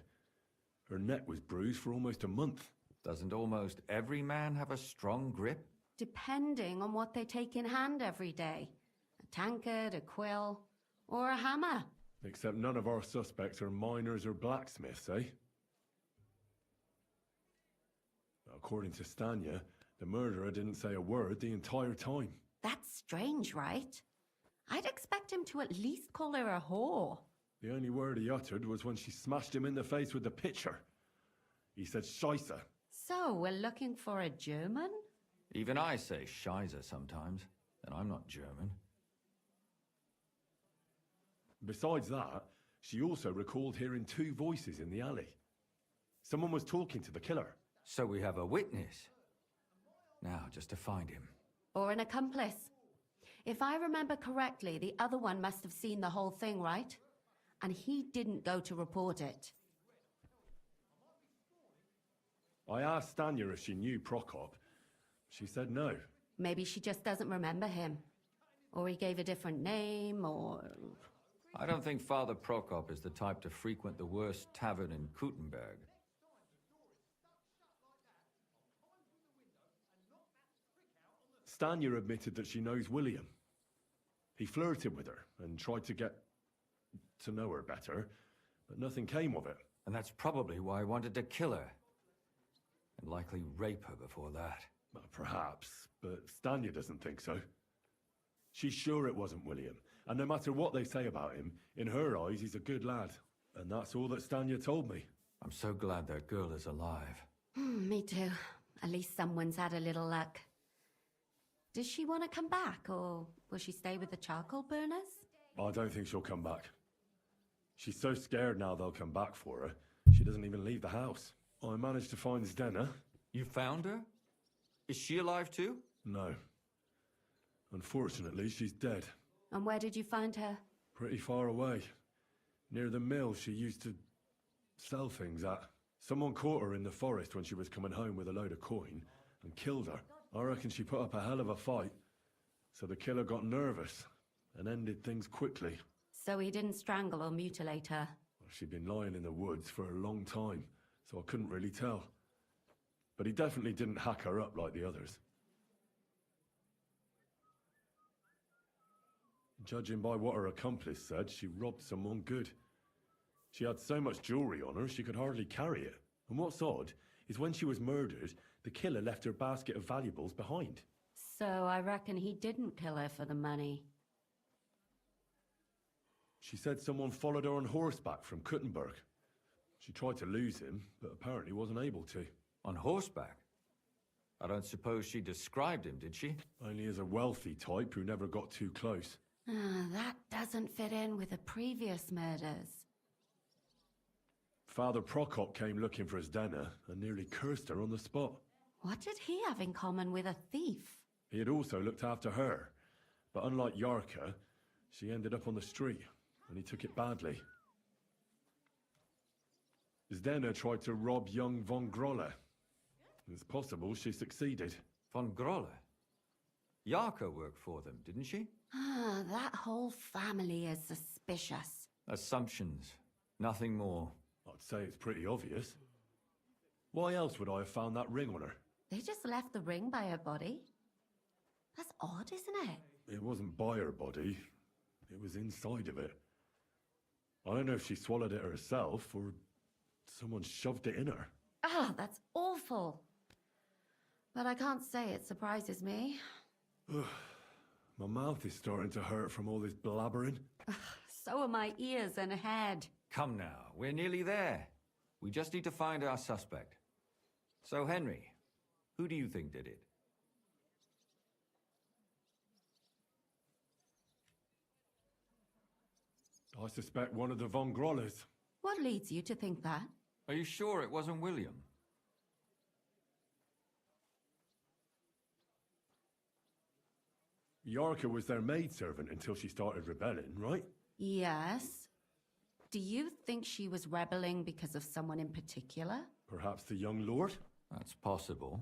Her neck was bruised for almost a month. Doesn't almost every man have a strong grip? Depending on what they take in hand every day. A tankard, a quill, or a hammer. Except none of our suspects are miners or blacksmiths, eh? According to Stanya, the murderer didn't say a word the entire time. That's strange, right? I'd expect him to at least call her a whore. The only word he uttered was when she smashed him in the face with the pitcher. He said Scheisse. So, we're looking for a German? Even I say Scheiße sometimes, and I'm not German. Besides that, she also recalled hearing two voices in the alley. Someone was talking to the killer. So we have a witness. Now, just to find him. Or an accomplice. If I remember correctly, the other one must have seen the whole thing, right? And he didn't go to report it. I asked Stanya if she knew Prokop. She said no. Maybe she just doesn't remember him. Or he gave a different name, or... I don't think Father Prokop is the type to frequent the worst tavern in Kuttenberg. Stanya admitted that she knows William. He flirted with her and tried to get to know her better, but nothing came of it. And that's probably why I wanted to kill her. And likely rape her before that. Well, perhaps, but Stanya doesn't think so. She's sure it wasn't William, and no matter what they say about him, in her eyes he's a good lad. And that's all that Stanya told me. I'm so glad that girl is alive. Me too. At least someone's had a little luck. Does she want to come back, or will she stay with the charcoal burners? I don't think she'll come back. She's so scared now they'll come back for her, she doesn't even leave the house. I managed to find Zdena. You found her? Is she alive too? No. Unfortunately, she's dead. And where did you find her? Pretty far away. Near the mill she used to sell things at. Someone caught her in the forest when she was coming home with a load of coin and killed her. I reckon she put up a hell of a fight. So the killer got nervous and ended things quickly. So he didn't strangle or mutilate her? She'd been lying in the woods for a long time, so I couldn't really tell. But he definitely didn't hack her up like the others. Judging by what her accomplice said, she robbed someone good. She had so much jewelry on her, she could hardly carry it. And what's odd is when she was murdered, the killer left her basket of valuables behind. So I reckon he didn't kill her for the money. She said someone followed her on horseback from Kuttenberg. She tried to lose him, but apparently wasn't able to. On horseback? I don't suppose she described him, did she? Only as a wealthy type who never got too close. That doesn't fit in with the previous murders. Father Prokop came looking for Zdena and nearly cursed her on the spot. What did he have in common with a thief? He had also looked after her, but unlike Yarka, she ended up on the street, and he took it badly. Zdena tried to rob young von Grolle. It's possible she succeeded. Von Grolle? Yarka worked for them, didn't she? That whole family is suspicious. Assumptions. Nothing more. I'd say it's pretty obvious. Why else would I have found that ring on her? They just left the ring by her body? That's odd, isn't it? It wasn't by her body. It was inside of it. I don't know if she swallowed it herself or someone shoved it in her. That's awful. But I can't say it surprises me. My mouth is starting to hurt from all this blabbering. So are my ears and head. Come now, we're nearly there. We just need to find our suspect. So, Henry, who do you think did it? I suspect one of the von Grolles. What leads you to think that? Are you sure it wasn't William? Yarka was their maidservant until she started rebelling, right? Yes. Do you think she was rebelling because of someone in particular? Perhaps the young lord? That's possible.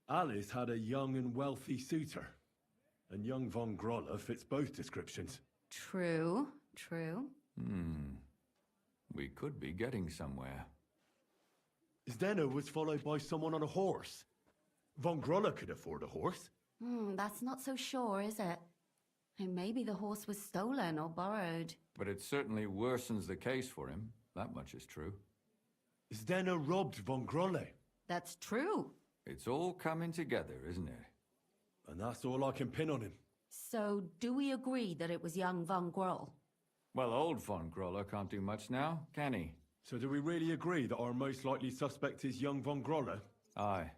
Alice had a young and wealthy suitor. And young von Groller fits both descriptions. True, true. We could be getting somewhere. Zdeno was followed by someone on a horse. Von Groller could afford a horse. That's not so sure, is it? And maybe the horse was stolen or borrowed. But it certainly worsens the case for him. That much is true. Zdeno robbed von Groller. That's true. It's all coming together, isn't it? And that's all I can pin on him. So, do we agree that it was young Von Groll? Well, old von Groller can't do much now, can he? So do we really agree that our most likely suspect is young von Groller? Aye.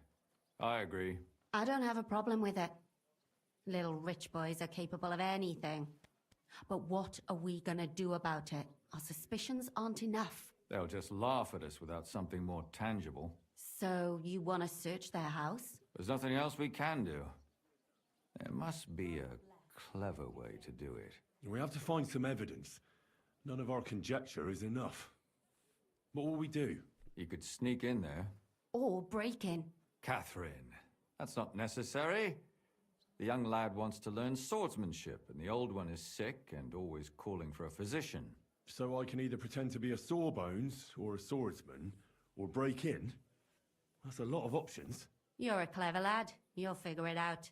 I agree. I don't have a problem with it. Little rich boys are capable of anything. But what are we gonna do about it? Our suspicions aren't enough. They'll just laugh at us without something more tangible. So, you want to search their house? There's nothing else we can do. There must be a clever way to do it. We have to find some evidence. None of our conjecture is enough. What will we do? You could sneak in there. Or break in. Catherine, that's not necessary. The young lad wants to learn swordsmanship, and the old one is sick and always calling for a physician. So I can either pretend to be a sawbones, or a swordsman, or break in? That's a lot of options. You're a clever lad. You'll figure it out.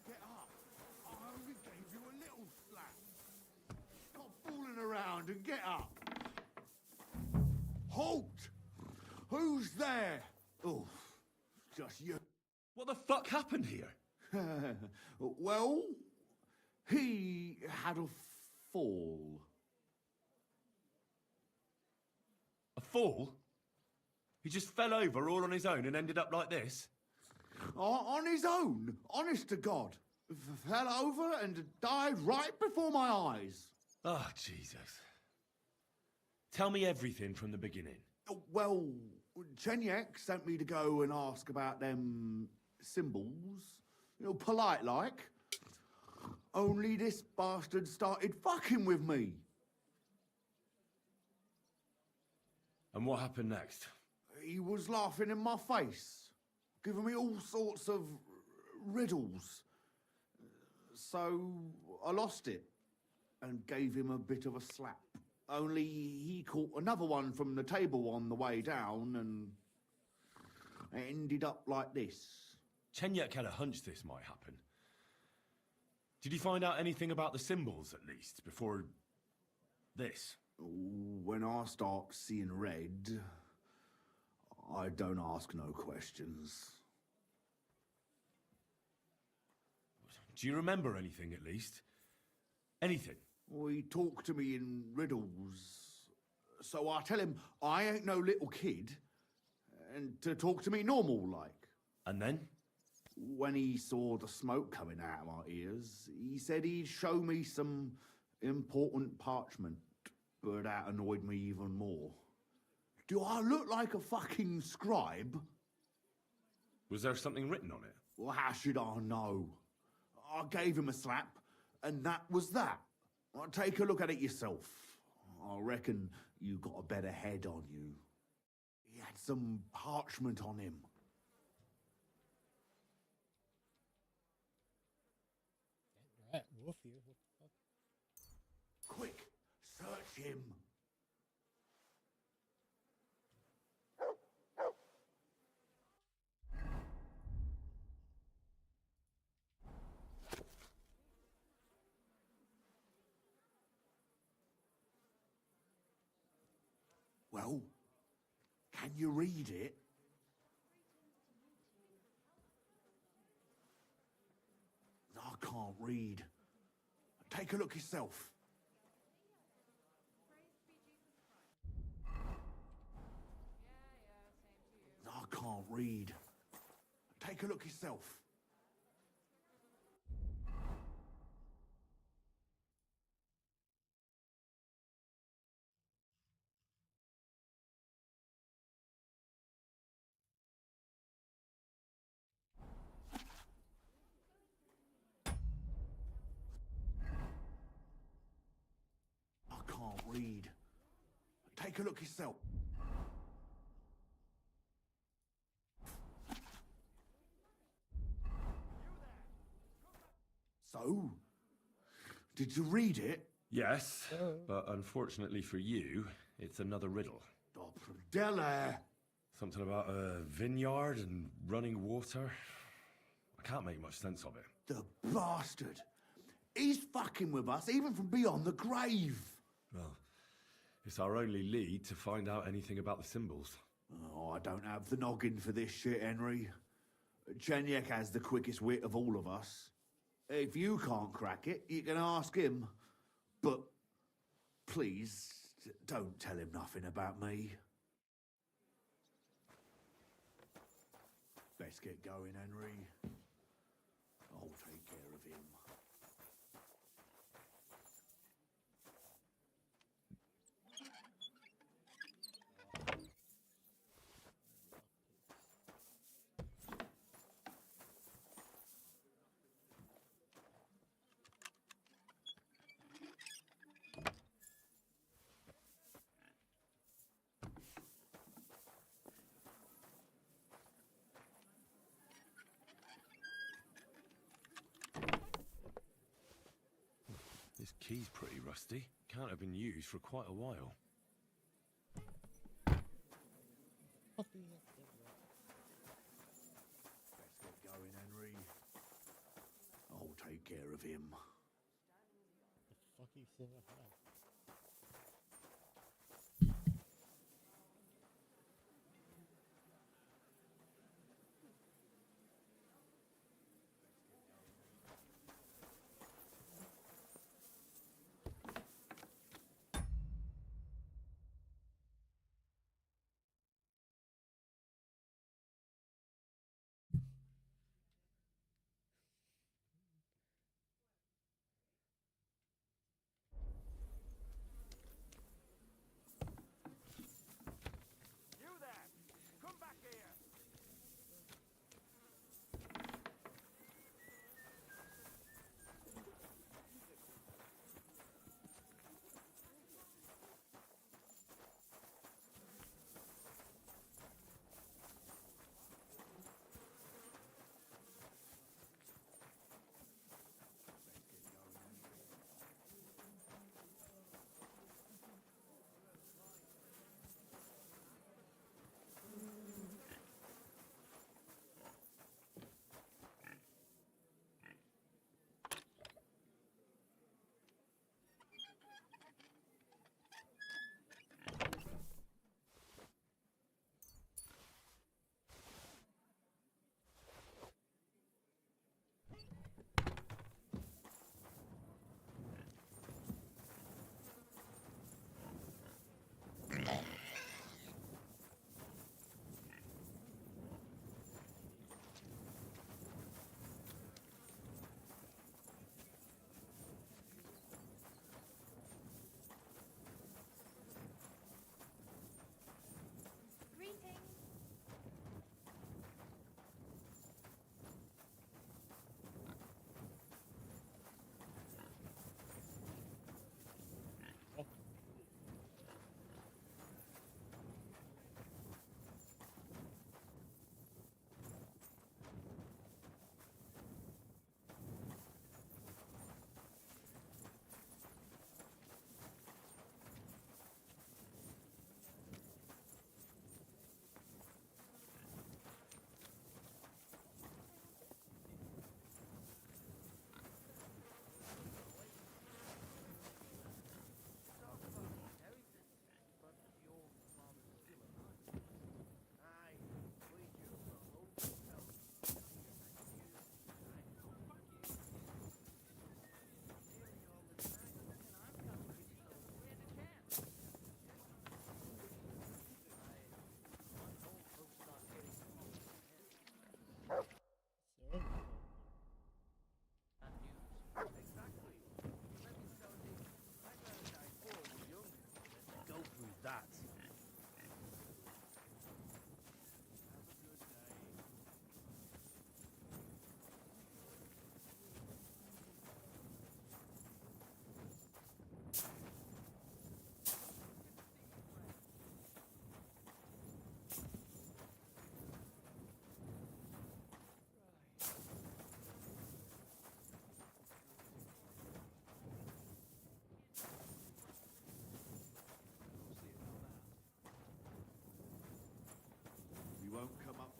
Get up. I only gave you a little slap. Stop fooling around and get up. Halt! Who's there? Oh, just you. What the fuck happened here? Well, he had a fall. A fall? He just fell over all on his own and ended up like this? On his own, honest to God. Fell over and died right before my eyes. Oh, Jesus. Tell me everything from the beginning. Well, Chenyek sent me to go and ask about them symbols. You know, polite like. Only this bastard started fucking with me. And what happened next? He was laughing in my face, giving me all sorts of riddles. So I lost it and gave him a bit of a slap. Only he caught another one from the table on the way down and it ended up like this. Chenyek had a hunch this might happen. Did you find out anything about the symbols, at least, before this? When I start seeing red, I don't ask no questions. Do you remember anything, at least? Anything? He talked to me in riddles. So I tell him I ain't no little kid, and to talk to me normal like. And then? When he saw the smoke coming out of my ears, he said he'd show me some important parchment, but that annoyed me even more. Do I look like a fucking scribe? Was there something written on it? Well, how should I know? I gave him a slap, and that was that. Take a look at it yourself. I reckon you got a better head on you. He had some parchment on him. Right, wolf here. What the fuck? Quick, search him. Well, can you read it? I can't read. Take a look yourself. I can't read. Take a look yourself. take a look yourself. So, did you read it? Yes, but unfortunately for you, it's another riddle. Oh, Della! Something about a vineyard and running water. I can't make much sense of it. The bastard! He's fucking with us, even from beyond the grave! Well, it's our only lead to find out anything about the symbols. Oh, I don't have the noggin for this shit, Henry. Chenyek has the quickest wit of all of us. If you can't crack it, you can ask him. But please, don't tell him nothing about me. Let's get going, Henry. I'll take care of him. This key's pretty rusty. Can't have been used for quite a while. Let's get going, Henry. I'll take care of him. The fuck you say that?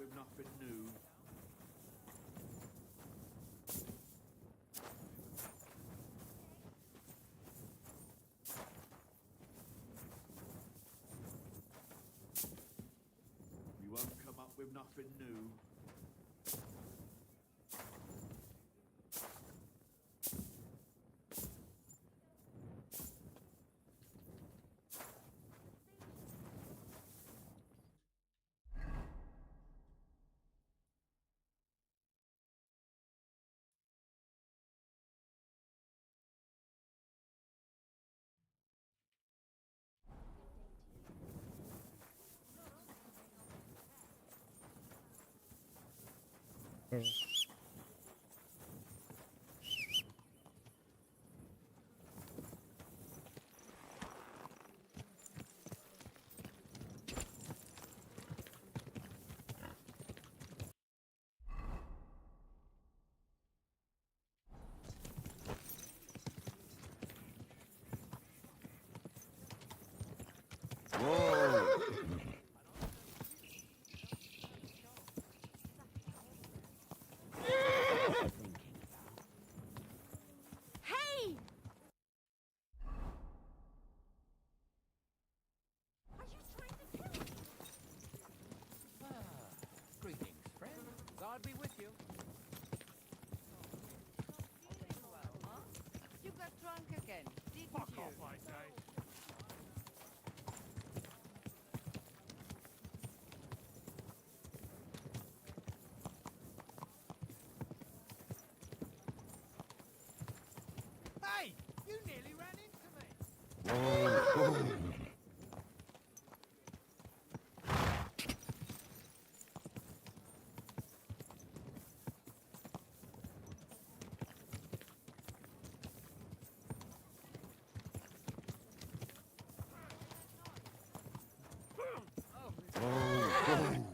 with nothing new. You won't come up with nothing new. Hey! Greetings, friend. God be with you. Well, huh? You got drunk again, didn't Fuck you? off, I say. Hey! You nearly ran into me!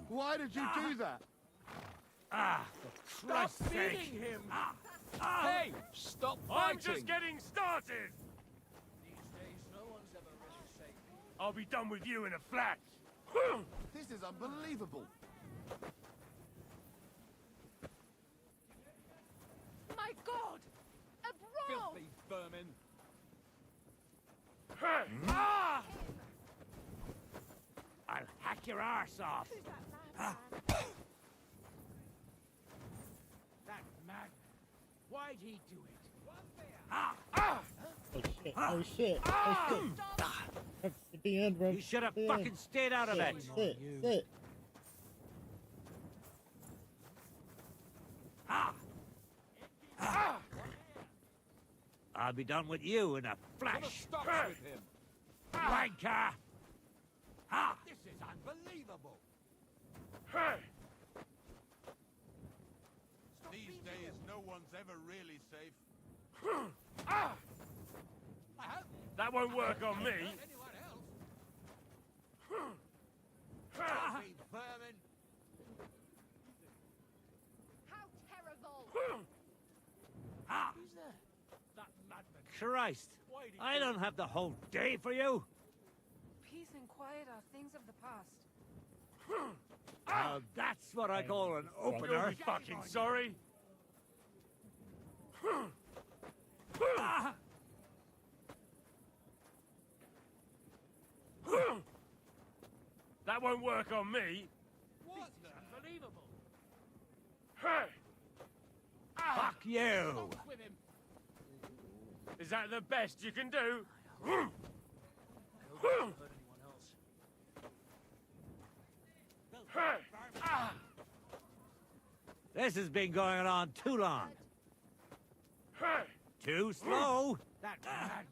Why did you do that? Ah, for Christ's Stop sake. beating him! Hey, stop I'm just getting started. These days, no one's ever really safe. I'll be done with you in a flash. This is unbelievable. My God! A brawl! Filthy vermin. Ah! I'll hack your arse off. Who's that madman? That madman. Why'd he do it? Ah! Ah! Oh shit, oh shit, oh shit. That's the end, bro. You should have The fucking end. stayed out of it. Sit, sit. Ah! Ah! I'll be done with you in a flash. Stop with him. Wanker! Ah! This is unbelievable. These days, no one's ever really safe. Ah! I hope That won't work on me. anyone else. Ah! Filthy vermin. How terrible! Ah! Who's that? That madman. Christ! Why'd he I do don't have the whole day for you. Peace and quiet are things of the past. Now that's what I call an opener. You'll be fucking sorry. Ah! That won't work on me. What? Unbelievable. Fuck you. Stop with him. Is that the best you can do? I hope it doesn't hurt anyone else. This has been going on too long. Too slow. That madman.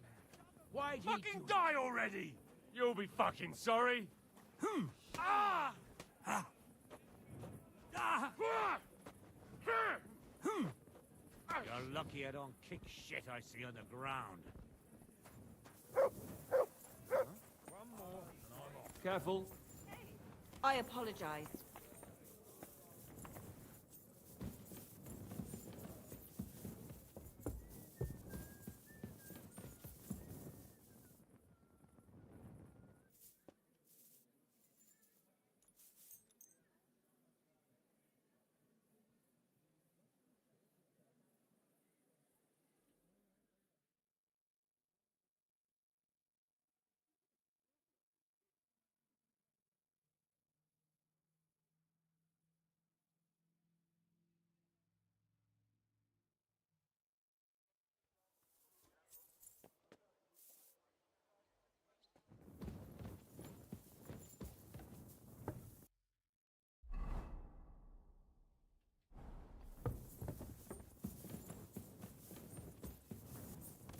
Why'd he Fucking do die already. You'll be fucking sorry. Ah! Ah! Ah! You're lucky I don't kick shit I see on the ground. One more and I'm off. Careful. I apologize.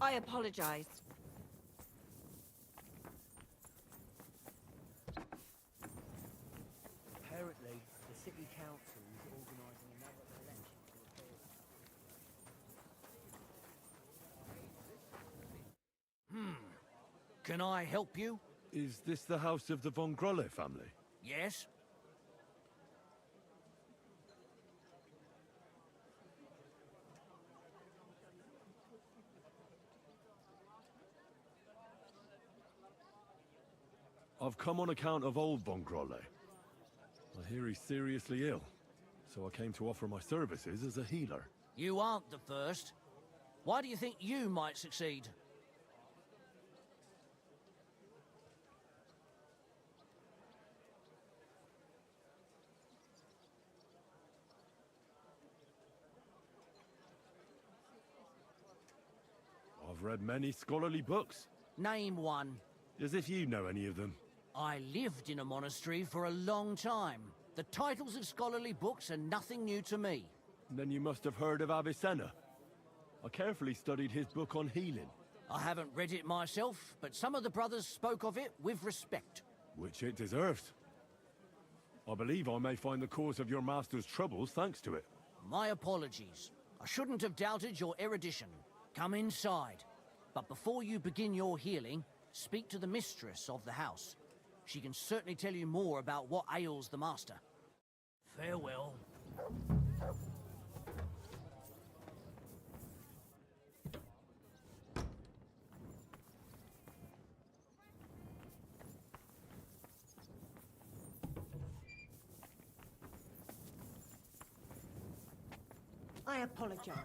I apologize. Apparently, the city council is organising another election to repair. Can I help you? Is this the house of the Von Grolle family? Yes? I've come on account of old Von Grolle. I hear he's seriously ill, so I came to offer my services as a healer. You aren't the first. Why do you think you might succeed? I've read many scholarly books. Name one. As if you know any of them. I lived in a monastery for a long time. The titles of scholarly books are nothing new to me. Then you must have heard of Avicenna. I carefully studied his book on healing. I haven't read it myself, but some of the brothers spoke of it with respect. Which it deserves. I believe I may find the cause of your master's troubles thanks to it. My apologies. I shouldn't have doubted your erudition. Come inside. But before you begin your healing, speak to the mistress of the house. She can certainly tell you more about what ails the master. Farewell. I apologize.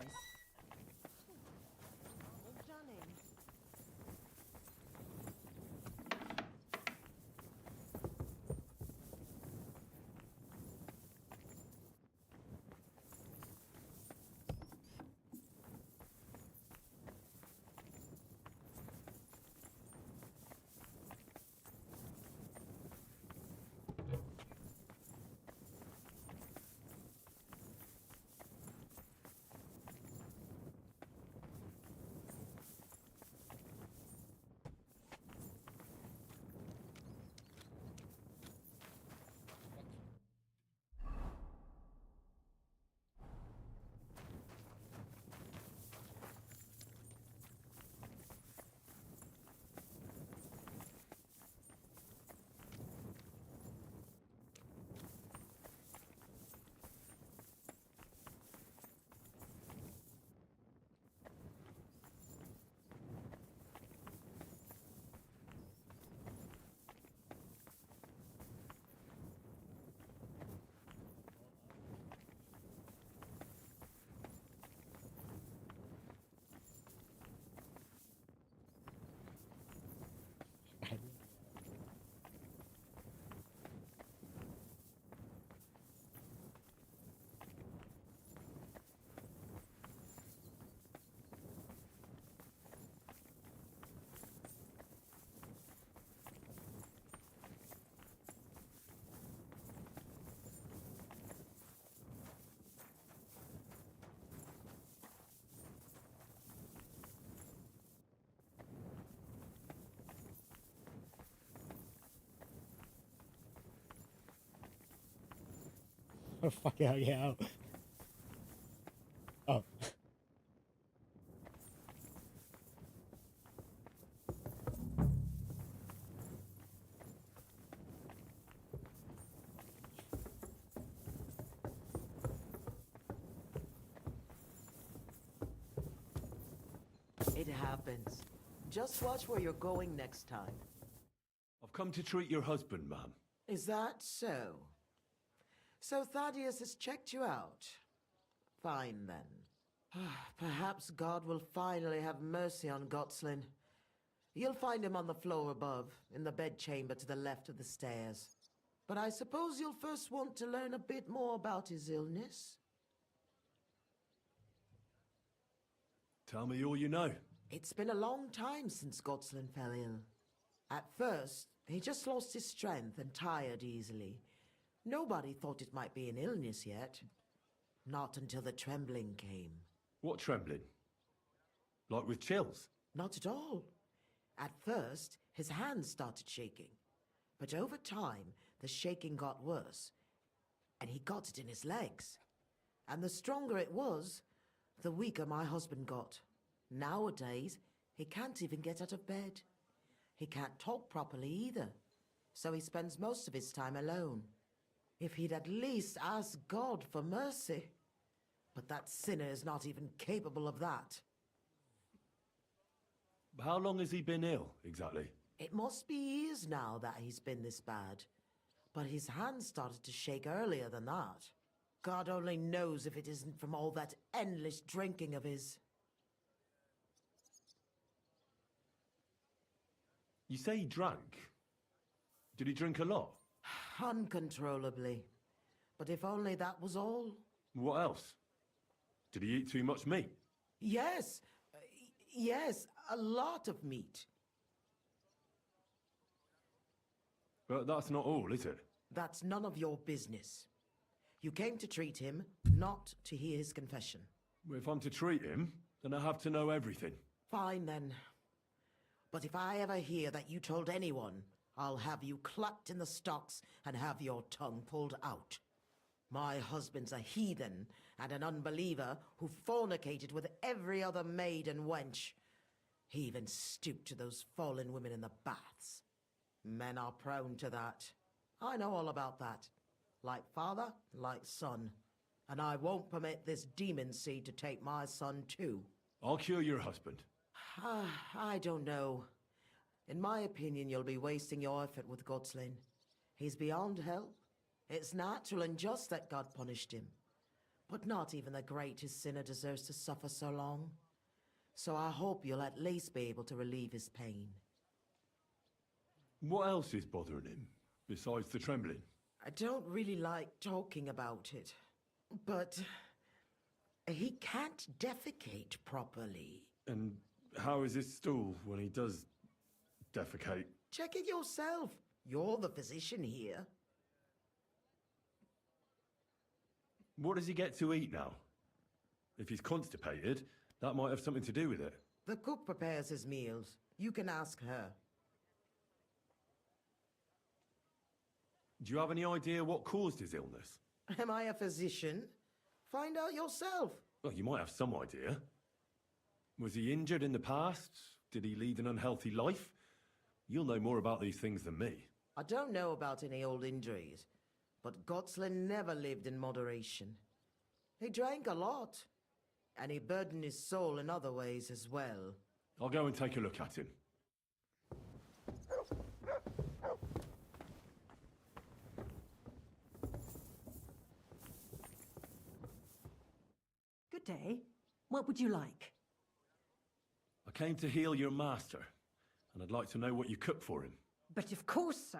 Oh, fuck yeah, get out. Oh. It happens. Just watch where you're going next time. I've come to treat your husband, ma'am. Is that so? So Thaddeus has checked you out? Fine then. Perhaps God will finally have mercy on Gotslin. You'll find him on the floor above, in the bedchamber to the left of the stairs. But I suppose you'll first want to learn a bit more about his illness? Tell me all you know. It's been a long time since Gotslin fell ill. At first, he just lost his strength and tired easily. Nobody thought it might be an illness yet. Not until the trembling came. What trembling? Like with chills? Not at all. At first, his hands started shaking. But over time, the shaking got worse, and he got it in his legs. And the stronger it was, the weaker my husband got. Nowadays, he can't even get out of bed. He can't talk properly either, so he spends most of his time alone. If he'd at least ask God for mercy. But that sinner is not even capable of that. How long has he been ill, exactly? It must be years now that he's been this bad. But his hands started to shake earlier than that. God only knows if it isn't from all that endless drinking of his. You say he drank? Did he drink a lot? Uncontrollably. But if only that was all. What else? Did he eat too much meat? Yes. Yes, a lot of meat. But that's not all, is it? That's none of your business. You came to treat him, not to hear his confession. If I'm to treat him, then I have to know everything. Fine then. But if I ever hear that you told anyone, I'll have you clucked in the stocks and have your tongue pulled out. My husband's a heathen and an unbeliever who fornicated with every other maid and wench. He even stooped to those fallen women in the baths. Men are prone to that. I know all about that. Like father, like son. And I won't permit this demon seed to take my son too. I'll cure your husband. I don't know. In my opinion, you'll be wasting your effort with Godslin. He's beyond help. It's natural and just that God punished him. But not even the greatest sinner deserves to suffer so long. So I hope you'll at least be able to relieve his pain. What else is bothering him, besides the trembling? I don't really like talking about it, but he can't defecate properly. And how is his stool when he does defecate? Check it yourself. You're the physician here. What does he get to eat now? If he's constipated, that might have something to do with it. The cook prepares his meals. You can ask her. Do you have any idea what caused his illness? Am I a physician? Find out yourself. Well, you might have some idea. Was he injured in the past? Did he lead an unhealthy life? You'll know more about these things than me. I don't know about any old injuries, but Gotslin never lived in moderation. He drank a lot, and he burdened his soul in other ways as well. I'll go and take a look at him. Good day. What would you like? I came to heal your master, and I'd like to know what you cook for him. But of course, sir.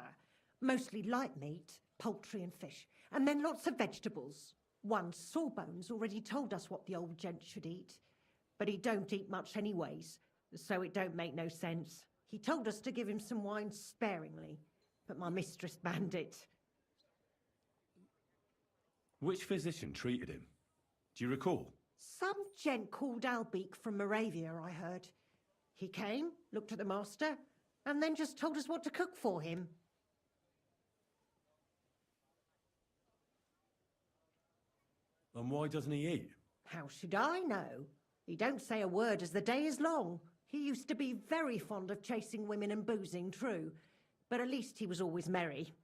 Mostly light meat, poultry and fish, and then lots of vegetables. One Sawbones already told us what the old gent should eat, but he don't eat much anyways, so it don't make no sense. He told us to give him some wine sparingly, but my mistress banned it. Which physician treated him? Do you recall? Some gent called Albeek from Moravia, I heard. He came, looked at the master, and then just told us what to cook for him. And why doesn't he eat? How should I know? He don't say a word as the day is long. He used to be very fond of chasing women and boozing, true, but at least he was always merry.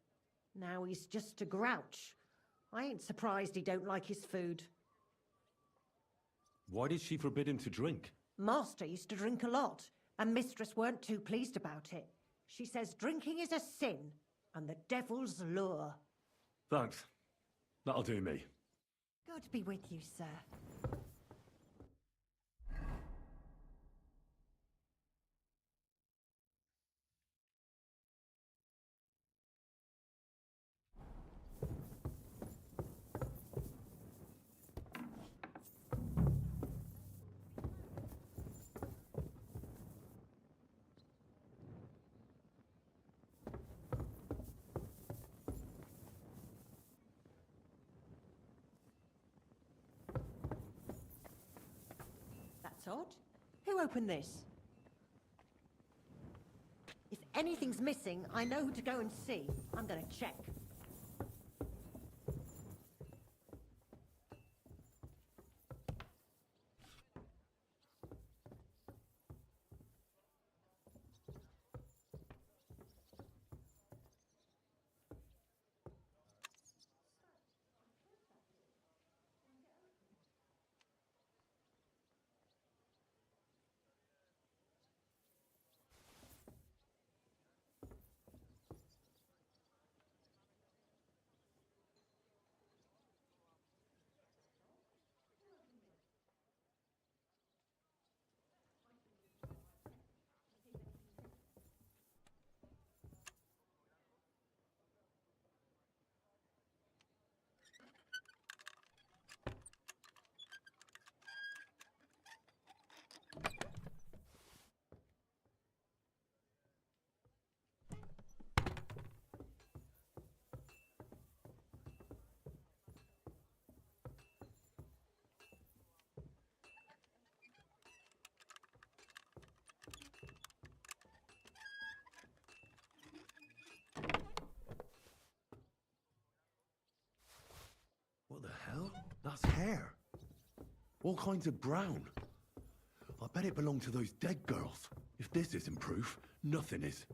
Now he's just a grouch. I ain't surprised he don't like his food. Why did she forbid him to drink? Master used to drink a lot, and mistress weren't too pleased about it. She says drinking is a sin, and the devil's lure. Thanks. That'll do me. God be with you, sir. That's odd. Who opened this? anything's missing, I know who to go and see. I'm going to check. What the hell? That's hair. All kinds of brown. I bet it belonged to those dead girls. If this isn't proof, nothing is.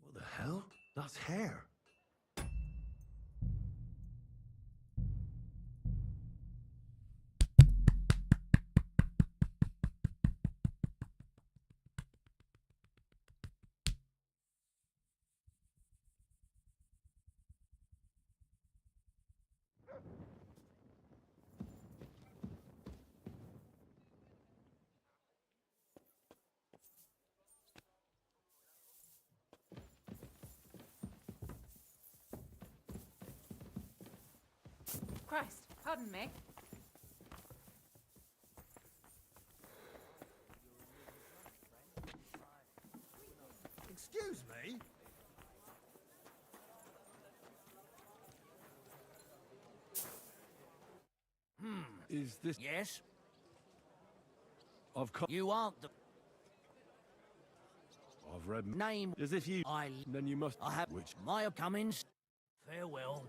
What the hell? That's hair. Christ, pardon me. Excuse me? Is this... Yes? I've come... You aren't the... I've read... Name... As if you... I... Then you must... I have... Which... Maya Cummins. Farewell.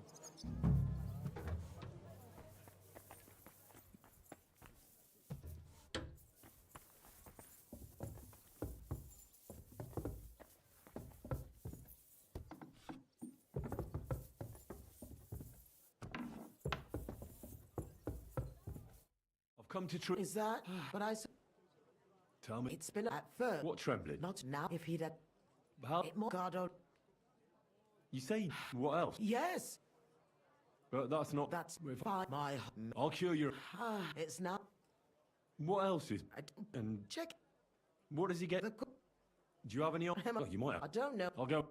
I've come to Is that what I said? Tell me... It's been at first. What trembling? Not now. If he'd had... How... It more God, oh... You say... What else? Yes! But that's not... That's if fine. My... I'll cure your... It's not... What else is... And... Check... What does he get? The... Do you have any... Oh, you might have. I don't know. I'll go...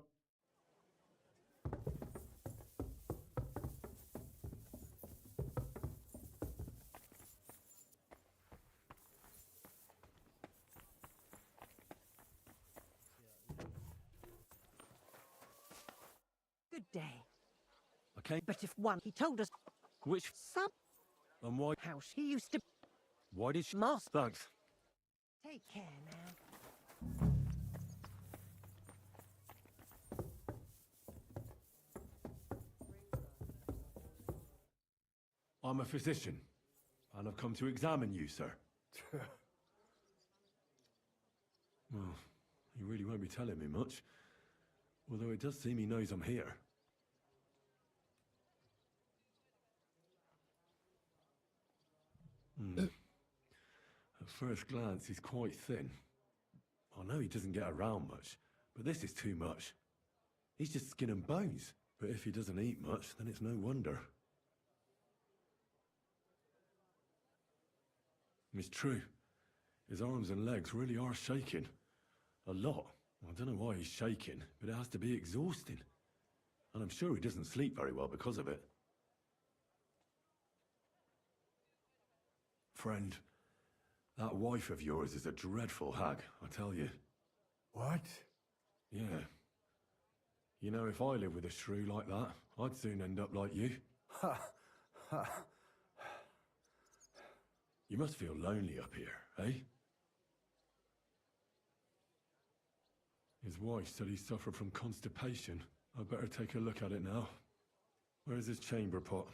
Good day. Okay. But if one, he told us... Which... Some... And why... House he used to... Why did she... Master. Thanks. Take care now. I'm a physician, and I've come to examine you, sir. Well, he really won't be telling me much, although it does seem he knows I'm here. At first glance, he's quite thin. I know he doesn't get around much, but this is too much. He's just skin and bones, but if he doesn't eat much, then it's no wonder. It's true. His arms and legs really are shaking. A lot. I don't know why he's shaking, but it has to be exhausting. And I'm sure he doesn't sleep very well because of it. Friend, that wife of yours is a dreadful hag, I tell you. What? Yeah. You know, if I lived with a shrew like that, I'd soon end up like you. Ha! Ha! You must feel lonely up here, eh? His wife said he suffered from constipation. I'd better take a look at it now. Where's his chamber pot?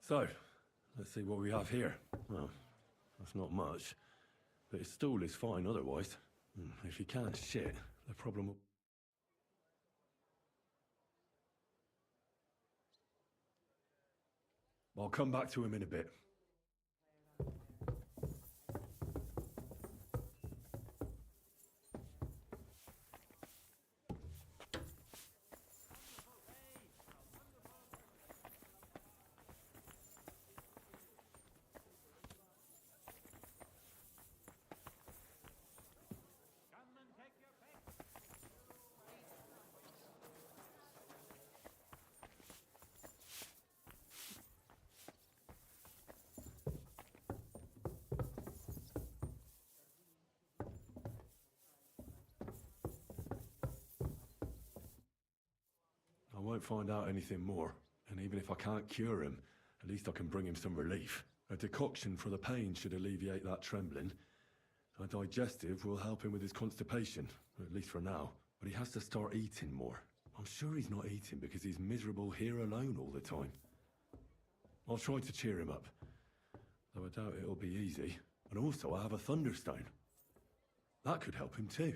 So, let's see what we have here. Well, that's not much, but his stool is fine otherwise. If he can't shit, the problem will... I'll come back to him in a bit. I won't find out anything more, and even if I can't cure him, at least I can bring him some relief. A decoction for the pain should alleviate that trembling. A digestive will help him with his constipation, at least for now. But he has to start eating more. I'm sure he's not eating because he's miserable here alone all the time. I'll try to cheer him up, though I doubt it'll be easy. And also I have a thunderstone. That could help him too.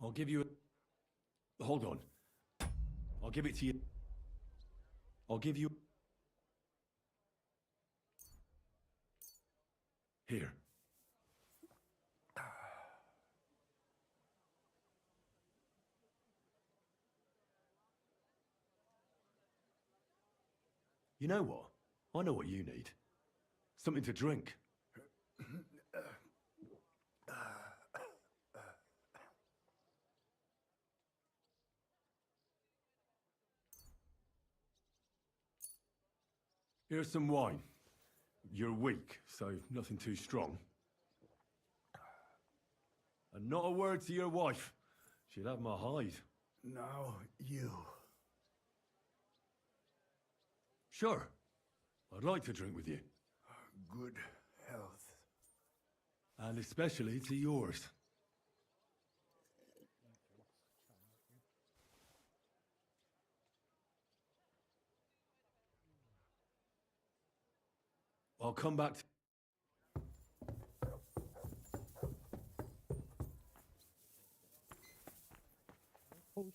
I'll give you a... Hold on. I'll give it to you. I'll give you... Here. You know what? I know what you need. Something to drink. Here's some wine. You're weak, so nothing too strong. And not a word to your wife. She'd have my hide. Now, you. Sure. I'd like to drink with you. Good health. And especially to yours. I'll come back to... Oh,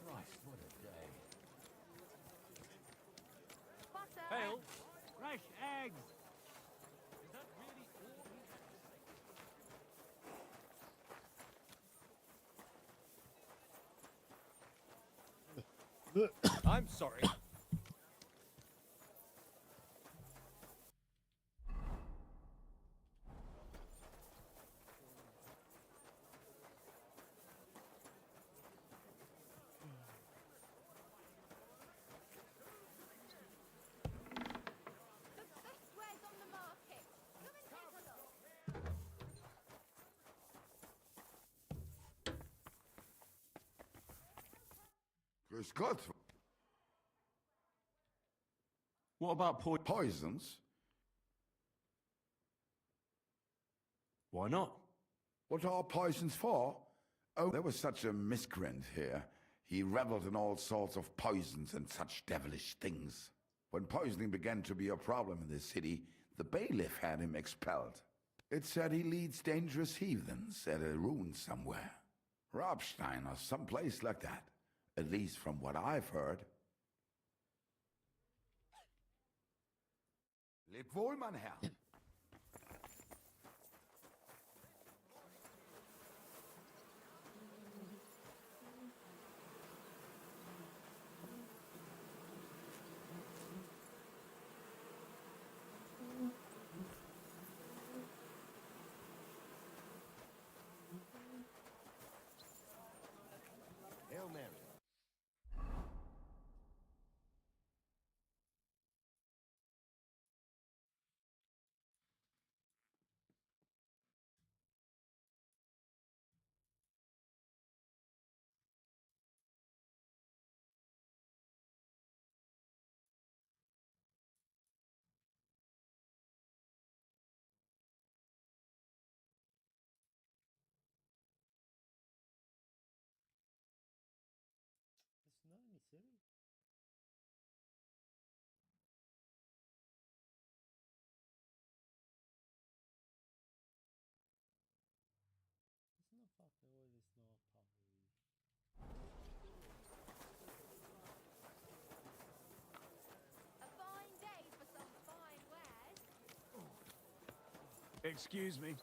Christ, what a I'm sorry. Where's on the market? Come and take a look. Grüß Gott. What about poisons? Why not? What are poisons for? Oh, there was such a miscreant here. He reveled in all sorts of poisons and such devilish things. When poisoning began to be a problem in the city, the bailiff had him expelled. It said he leads dangerous heathens at a ruin somewhere. Rabstein or someplace like that. At least from what I've heard. Leb wohl, mein Herr. Hail Mary. It's not in the city. It's not popular. It's not A fine day for some fine wares. Excuse me.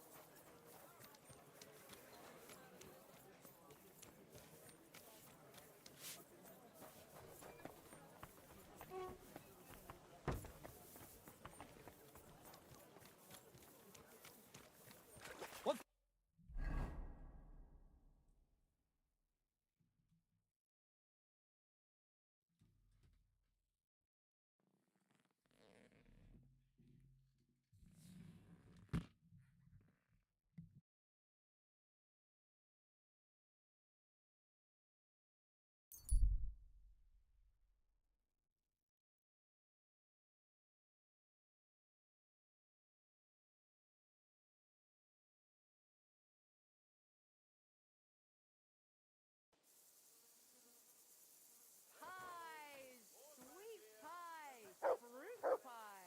What? Pies, sweet pies, fruit pies.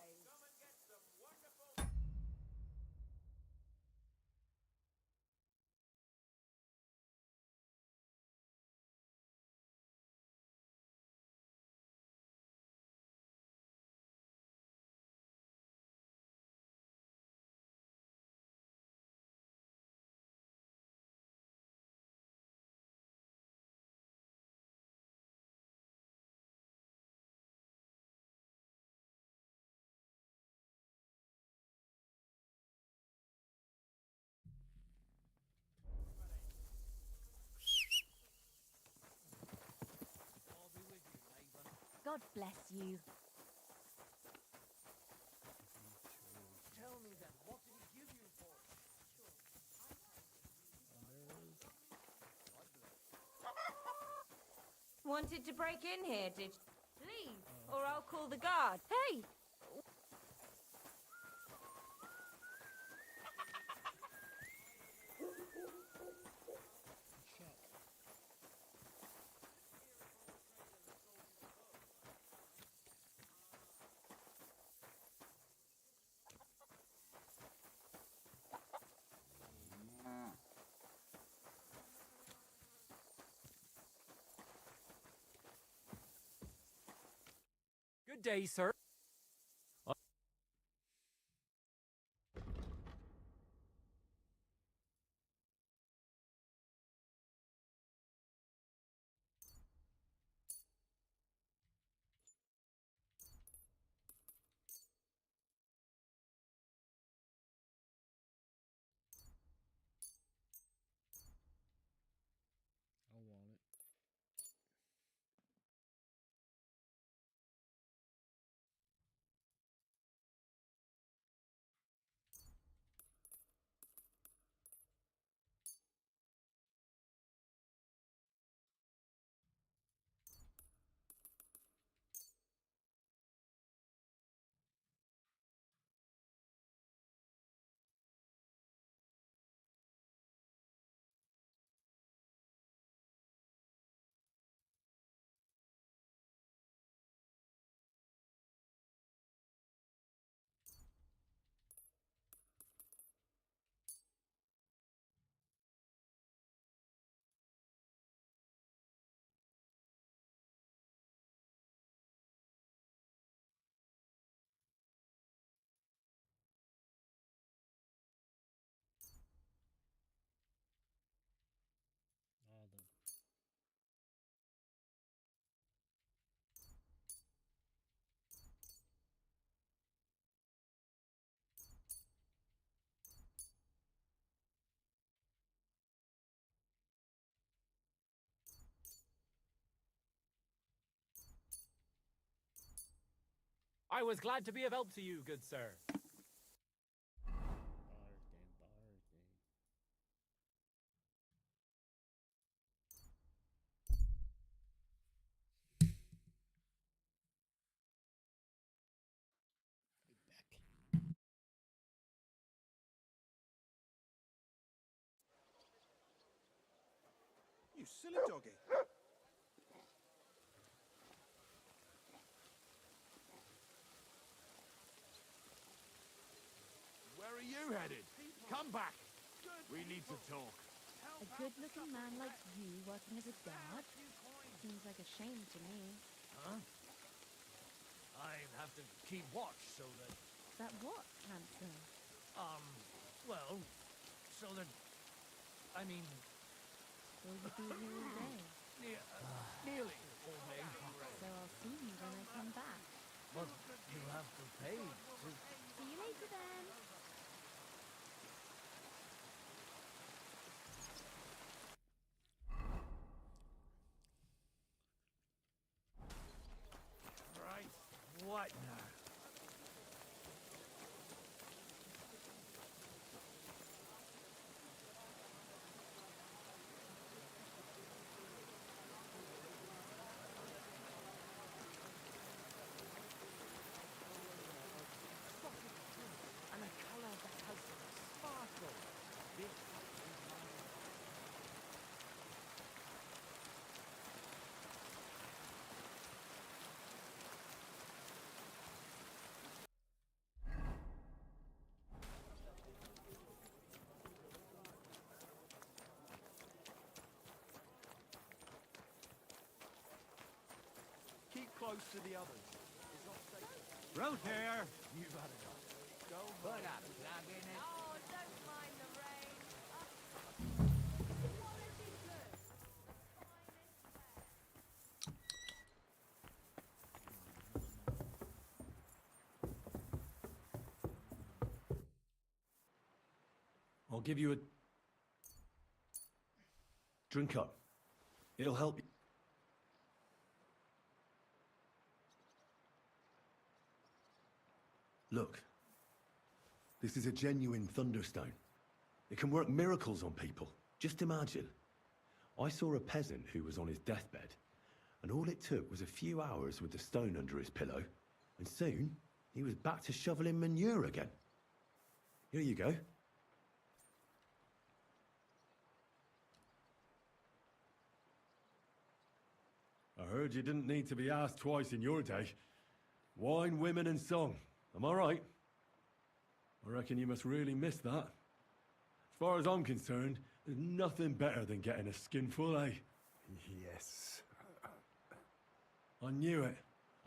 God bless you. Tell me then, what did he give you for it? Wanted to break in here, did you? Leave, or I'll call the guard. Hey! Good day, sir. I was glad to be of help to you, good sir. You silly doggy. Where are you headed? Come back. We need to talk. A good-looking man like you working as a guard? Seems like a shame to me. Huh? I have to keep watch so that... That what, handsome? Well, so that... I mean... Will you be here all day? Nearly all day. So I'll see you when I come back. But you'll have to pay to... See you later then. Right, what now? And a colour that has sparkle. This is my... Keep close to the others. It's not safe. Road here! You've had enough. Go Put up, plug in it. Oh, don't mind the rain. Quality good. I'll give you a... Drink up. It'll help you. Look. This is a genuine thunderstone. It can work miracles on people. Just imagine. I saw a peasant who was on his deathbed, and all it took was a few hours with the stone under his pillow, and soon he was back to shoveling manure again. Here you go. I heard you didn't need to be asked twice in your day. Wine, women, and song. Am I right? I reckon you must really miss that. As far as I'm concerned, there's nothing better than getting a skinful, eh? Yes. I knew it.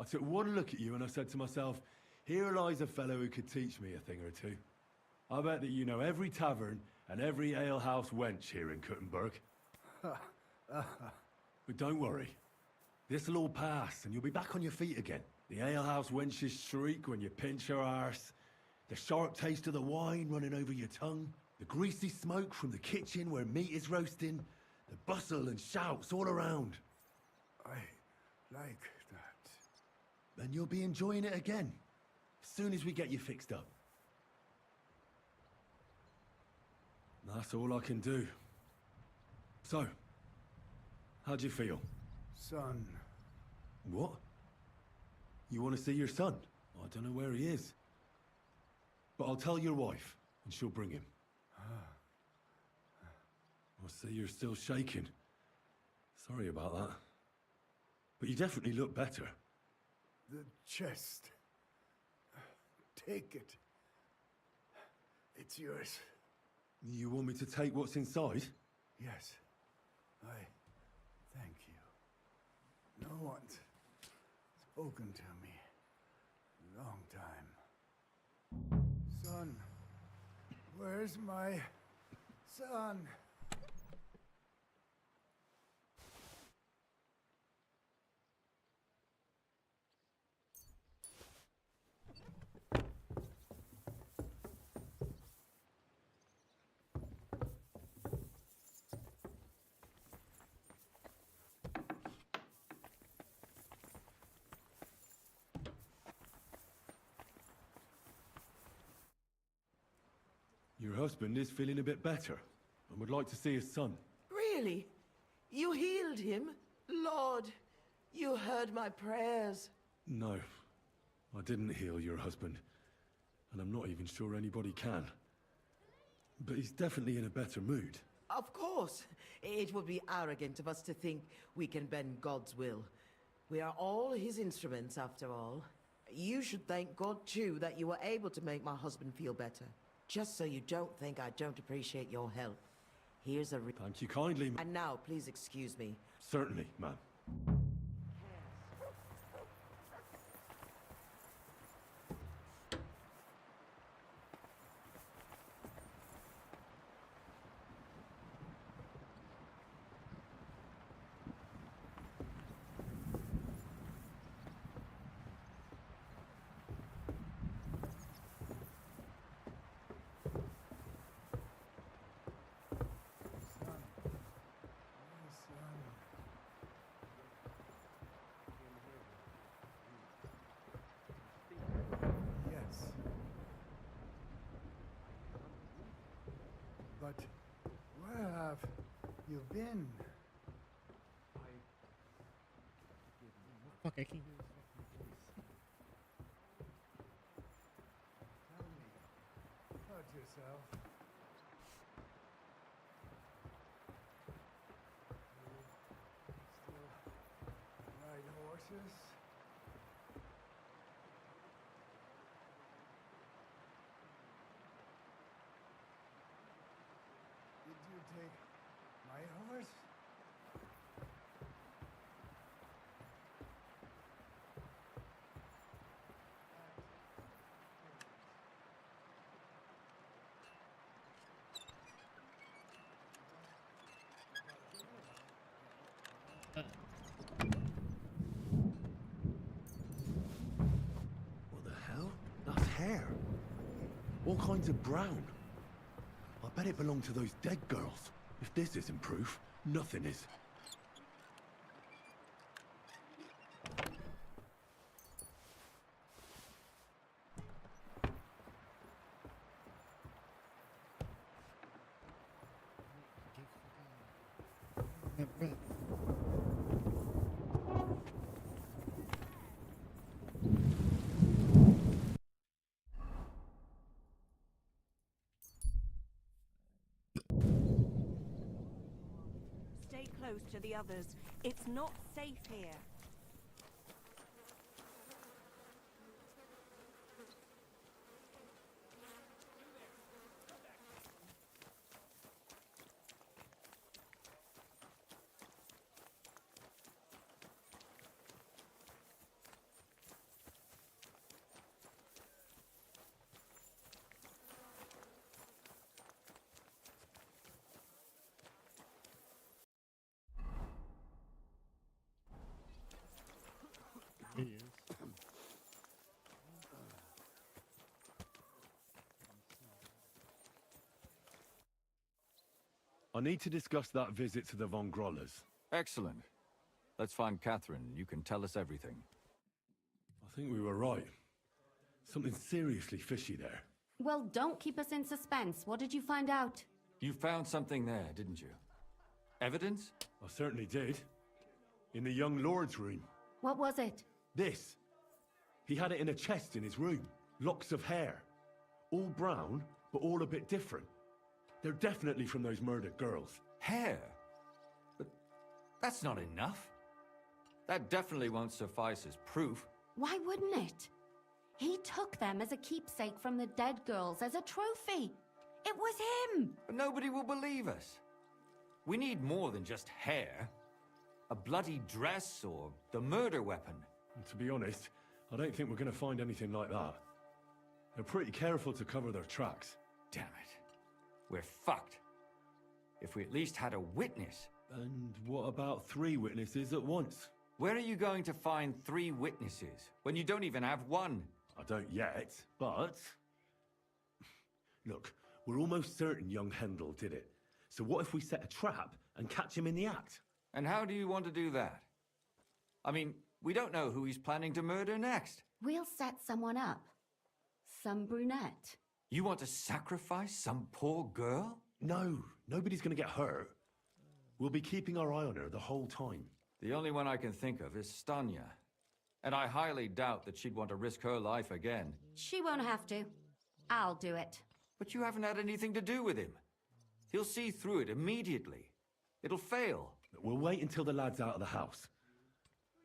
I took one look at you and I said to myself, here lies a fellow who could teach me a thing or two. I bet that you know every tavern and every alehouse wench here in Kuttenberg. But don't worry. This'll all pass and you'll be back on your feet again. The alehouse wenches shriek when you pinch her arse. The sharp taste of the wine running over your tongue. The greasy smoke from the kitchen where meat is roasting. The bustle and shouts all around. I like that. And you'll be enjoying it again. As soon as we get you fixed up. That's all I can do. So, how'd you feel? Son. What? You want to see your son? I don't know where he is. But I'll tell your wife, and she'll bring him. I see you're still shaking. Sorry about that. But you definitely look better. The chest. Take it. It's yours. You want me to take what's inside? Yes. I thank you. No one's spoken to me in a long time. Son. Where's my son? husband is feeling a bit better and would like to see his son. Really? You healed him? Lord, you heard my prayers. No, I didn't heal your husband, and I'm not even sure anybody can. But he's definitely in a better mood. Of course. It would be arrogant of us to think we can bend God's will. We are all his instruments, after all. You should thank God, too, that you were able to make my husband feel better. Just so you don't think I don't appreciate your help. Here's a... Thank you kindly, And now, please excuse me. Certainly, ma'am. Yes. But where have you been? Fuck, I can't hear his fucking voice. Tell me, hurt yourself. You still ride horses? Did you take my horse? What the hell? That's hair. All kinds of brown. I bet it belonged to those dead girls. If this isn't proof, nothing is. Stay close to the others. It's not safe here. He is. I need to discuss that visit to the Von Grollers. Excellent. Let's find Catherine. You can tell us everything. I think we were right. Something seriously fishy there. Well, don't keep us in suspense. What did you find out? You found something there, didn't you? Evidence? I certainly did. In the young lord's room. What was it? This. He had it in a chest in his room. Locks of hair. All brown, but all a bit different. They're definitely from those murdered girls. Hair? But that's not enough. That definitely won't suffice as proof. Why wouldn't it? He took them as a keepsake from the dead girls, as a trophy. It was him! But nobody will believe us. We need more than just hair. A bloody dress or the murder weapon. And to be honest, I don't think we're going to find anything like that. They're pretty careful to cover their tracks. Damn it. We're fucked. If we at least had a witness. And what about 3 witnesses at once? Where are you going to find 3 witnesses when you don't even have one? I don't yet, but... Look, we're almost certain young Hendel did it. So what if we set a trap and catch him in the act? And how do you want to do that? I mean, we don't know who he's planning to murder next. We'll set someone up. Some brunette. You want to sacrifice some poor girl? No, nobody's going to get hurt. We'll be keeping our eye on her the whole time. The only one I can think of is Stanya. And I highly doubt that she'd want to risk her life again. She won't have to. I'll do it. But you haven't had anything to do with him. He'll see through it immediately. It'll fail. We'll wait until the lad's out of the house.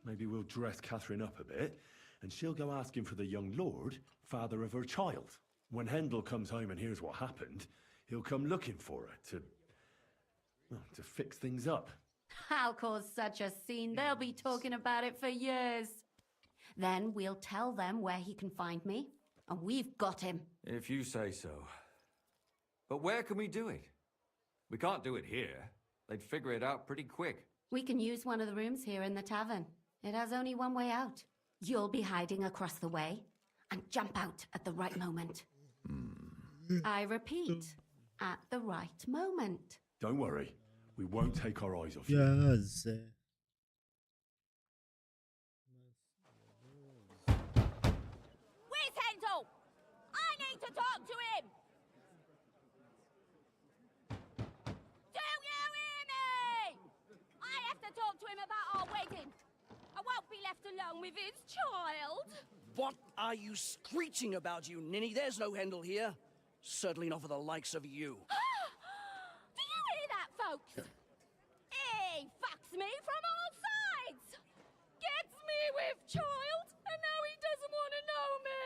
Maybe we'll dress Catherine up a bit, and she'll go asking for the young lord, father of her child. When Hendel comes home and hears what happened, he'll come looking for her to fix things up. I'll cause such a scene, they'll be talking about it for years. Then we'll tell them where he can find me, and we've got him. If you say so. But where can we do it? We can't do it here. They'd figure it out pretty quick. We can use one of the rooms here in the tavern. It has only one way out. You'll be hiding across the way and jump out at the right moment. I repeat, at the right moment. Don't worry. We won't take our eyes off you. Yes. Where's Hendel? I need to talk to him! Do you hear me? I have to talk to him about our wedding. I won't be left alone with his child. What are you screeching about, you ninny? There's no Hendel here. Certainly not for the likes of you. Do you hear that, folks? He fucks me from all sides. Gets me with child, and now he doesn't want to know me.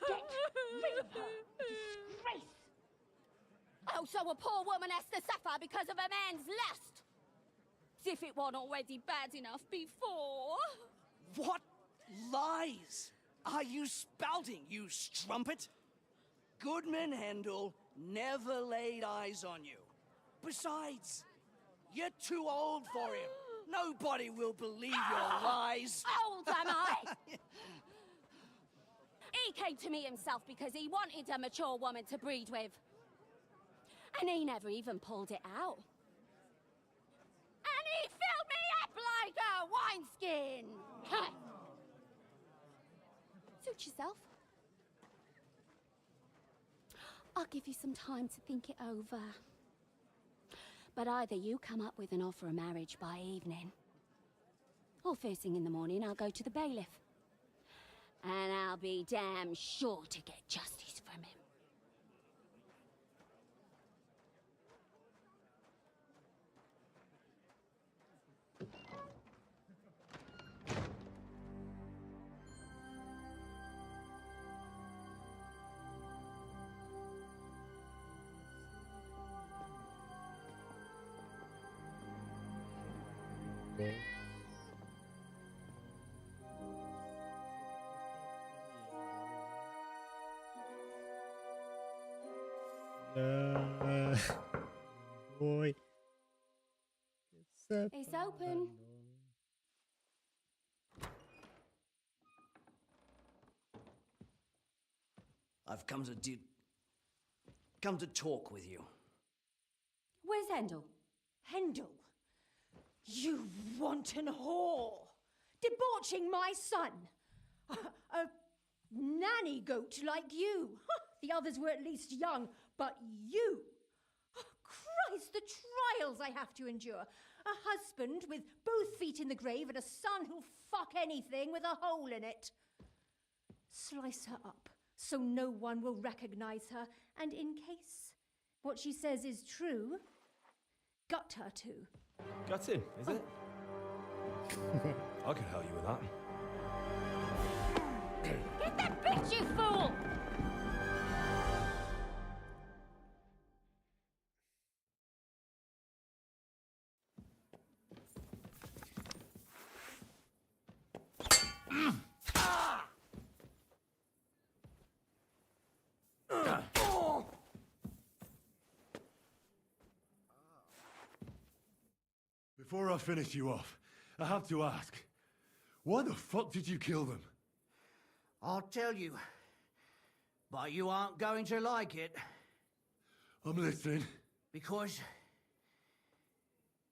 Get rid of her. Disgrace. Oh, so a poor woman has to suffer because of a man's lust. As if it wasn't already bad enough before. What lies are you spouting, you strumpet? Goodman Hendel never laid eyes on you. Besides, you're too old for him. Nobody will believe your lies. Old am I? He came to me himself because he wanted a mature woman to breed with. And he never even pulled it out. And he filled me up like a wineskin. Suit yourself. I'll give you some time to think it over. But either you come up with an offer of marriage by evening, or first thing in the morning I'll go to the bailiff. And I'll be damn sure to get justice from him. Boy. It's open. I've come to talk with you. Where's Hendel? Hendel? You wanton whore! Debauching my son! A nanny goat like you! The others were at least young, but you! Christ, the trials I have to endure! A husband with both feet in the grave and a son who'll fuck anything with a hole in it. Slice her up so no one will recognize her, and in case what she says is true, gut her too. Got him, is it? I can help you with that. Get that bitch, you fool! Before I finish you off, I have to ask, why the fuck did you kill them? I'll tell you, but you aren't going to like it. I'm listening. Because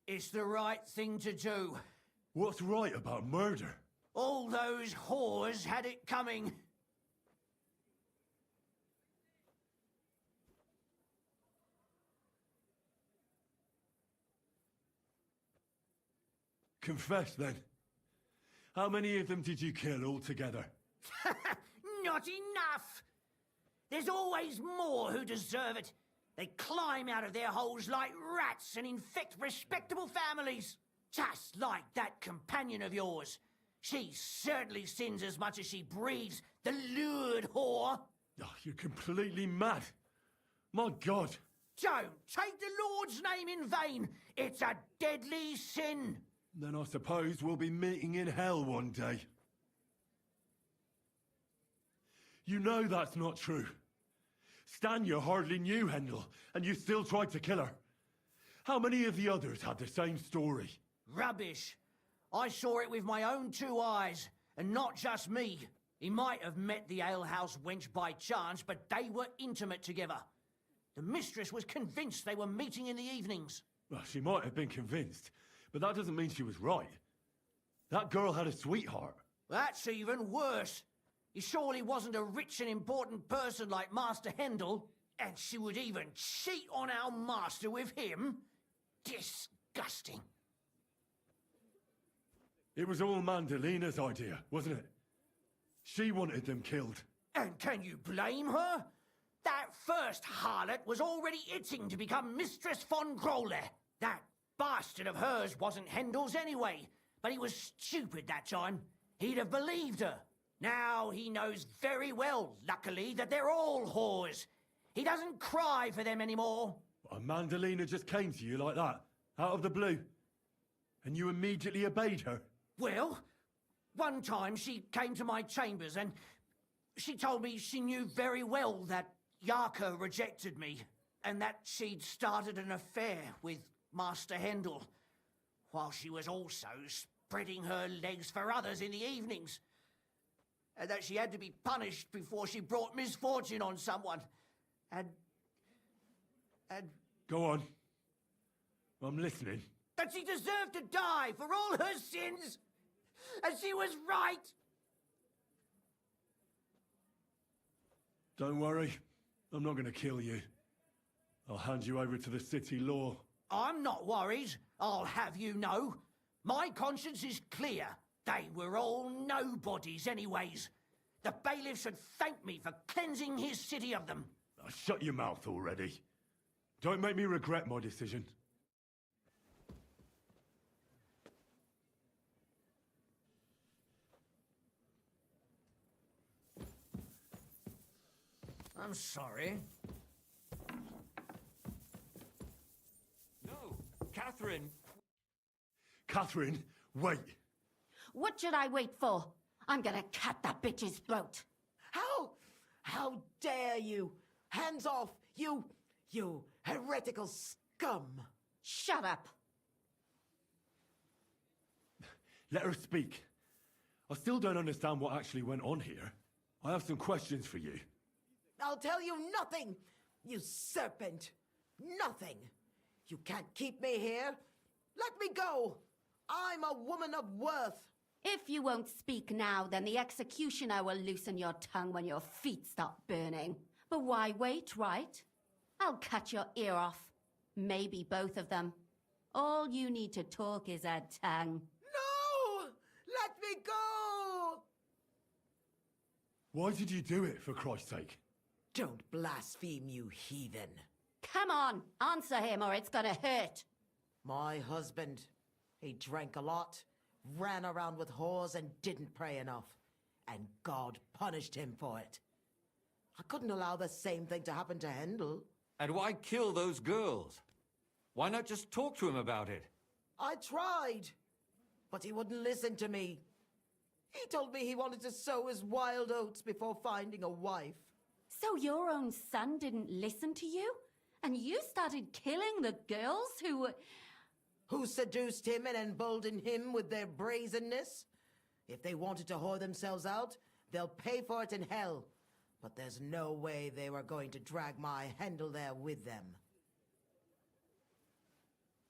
it's the right thing to do. What's right about murder? All those whores had it coming. Confess then. How many of them did you kill altogether? Not enough! There's always more who deserve it. They climb out of their holes like rats and infect respectable families. Just like that companion of yours. She certainly sins as much as she breathes, the lured whore. Oh, you're completely mad. My God. Don't take the Lord's name in vain. It's a deadly sin. Then I suppose we'll be meeting in hell one day. You know that's not true. Stan, you hardly knew Hendel, and you still tried to kill her. How many of the others had the same story? Rubbish. I saw it with my own 2 eyes, and not just me. He might have met the alehouse wench by chance, but they were intimate together. The mistress was convinced they were meeting in the evenings. Well, she might have been convinced, but that doesn't mean she was right. That girl had a sweetheart. That's even worse. He surely wasn't a rich and important person like Master Hendel, and she would even cheat on our master with him? Disgusting. It was all Mandalina's idea, wasn't it? She wanted them killed. And can you blame her? That first harlot was already itching to become Mistress von Grole. That bastard of hers wasn't Hendel's anyway, but he was stupid that time. He'd have believed her. Now he knows very well, luckily, that they're all whores. He doesn't cry for them anymore. And Mandalina just came to you like that, out of the blue. And you immediately obeyed her. Well, one time she came to my chambers and she told me she knew very well that Yarka rejected me and that she'd started an affair with Master Hendel, while she was also spreading her legs for others in the evenings. And that she had to be punished before she brought misfortune on someone. And... Go on. I'm listening. That she deserved to die for all her sins! And she was right! Don't worry. I'm not going to kill you. I'll hand you over to the city law. I'm not worried, I'll have you know. My conscience is clear. They were all nobodies anyways. The bailiff should thank me for cleansing his city of them. Shut your mouth already. Don't make me regret my decision. I'm sorry. No, Catherine. Catherine, wait. What should I wait for? I'm gonna cut that bitch's throat. How dare you? Hands off, you heretical scum. Shut up. Let her speak. I still don't understand what actually went on here. I have some questions for you. I'll tell you nothing, you serpent. Nothing. You can't keep me here. Let me go. I'm a woman of worth. If you won't speak now, then the executioner will loosen your tongue when your feet start burning. But why wait, right? I'll cut your ear off. Maybe both of them. All you need to talk is a tongue. No! Let me go! Why did you do it, for Christ's sake? Don't blaspheme, you heathen. Come on, answer him or it's gonna hurt. My husband, he drank a lot, ran around with whores and didn't pray enough. And God punished him for it. I couldn't allow the same thing to happen to Hendel. And why kill those girls? Why not just talk to him about it? I tried, but he wouldn't listen to me. He told me he wanted to sow his wild oats before finding a wife. So your own son didn't listen to you? And you started killing the girls who seduced him and emboldened him with their brazenness? If they wanted to whore themselves out, they'll pay for it in hell. But there's no way they were going to drag my Hendel there with them.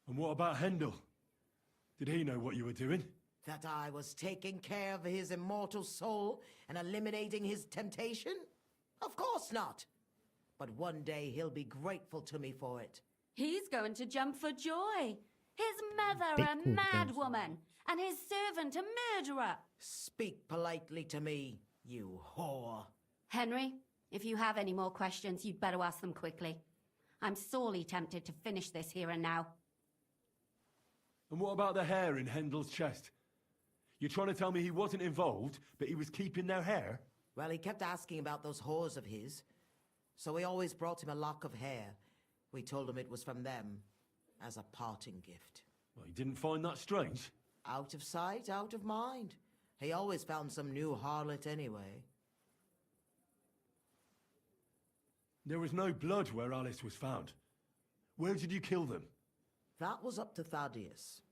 And what about Hendel? Did he know what you were doing? That I was taking care of his immortal soul and eliminating his temptation? Of course not. But one day he'll be grateful to me for it. He's going to jump for joy. His mother, a mad woman. and his servant a murderer. Speak politely to me, you whore. Henry, if you have any more questions, you'd better ask them quickly. I'm sorely tempted to finish this here and now. And what about the hair in Hendel's chest? You're trying to tell me he wasn't involved, but he was keeping their hair? Well, he kept asking about those whores of his, so we always brought him a lock of hair. We told him it was from them, as a parting gift. Well, he didn't find that strange? Out of sight, out of mind. He always found some new harlot anyway. There was no blood where Alice was found. Where did you kill them? That was up to Thaddeus.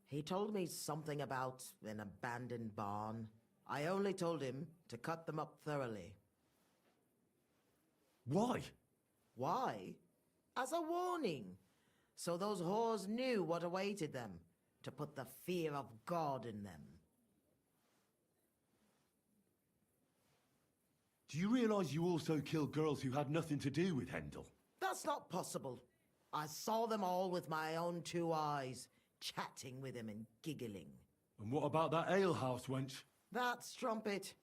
He told me something about an abandoned barn. I only told him to cut them up thoroughly. Why? Why? As a warning. So those whores knew what awaited them. To put the fear of God in them. Do you realize you also killed girls who had nothing to do with Hendel? That's not possible. I saw them all with my own 2 eyes, chatting with him and giggling. And what about that alehouse wench? That strumpet.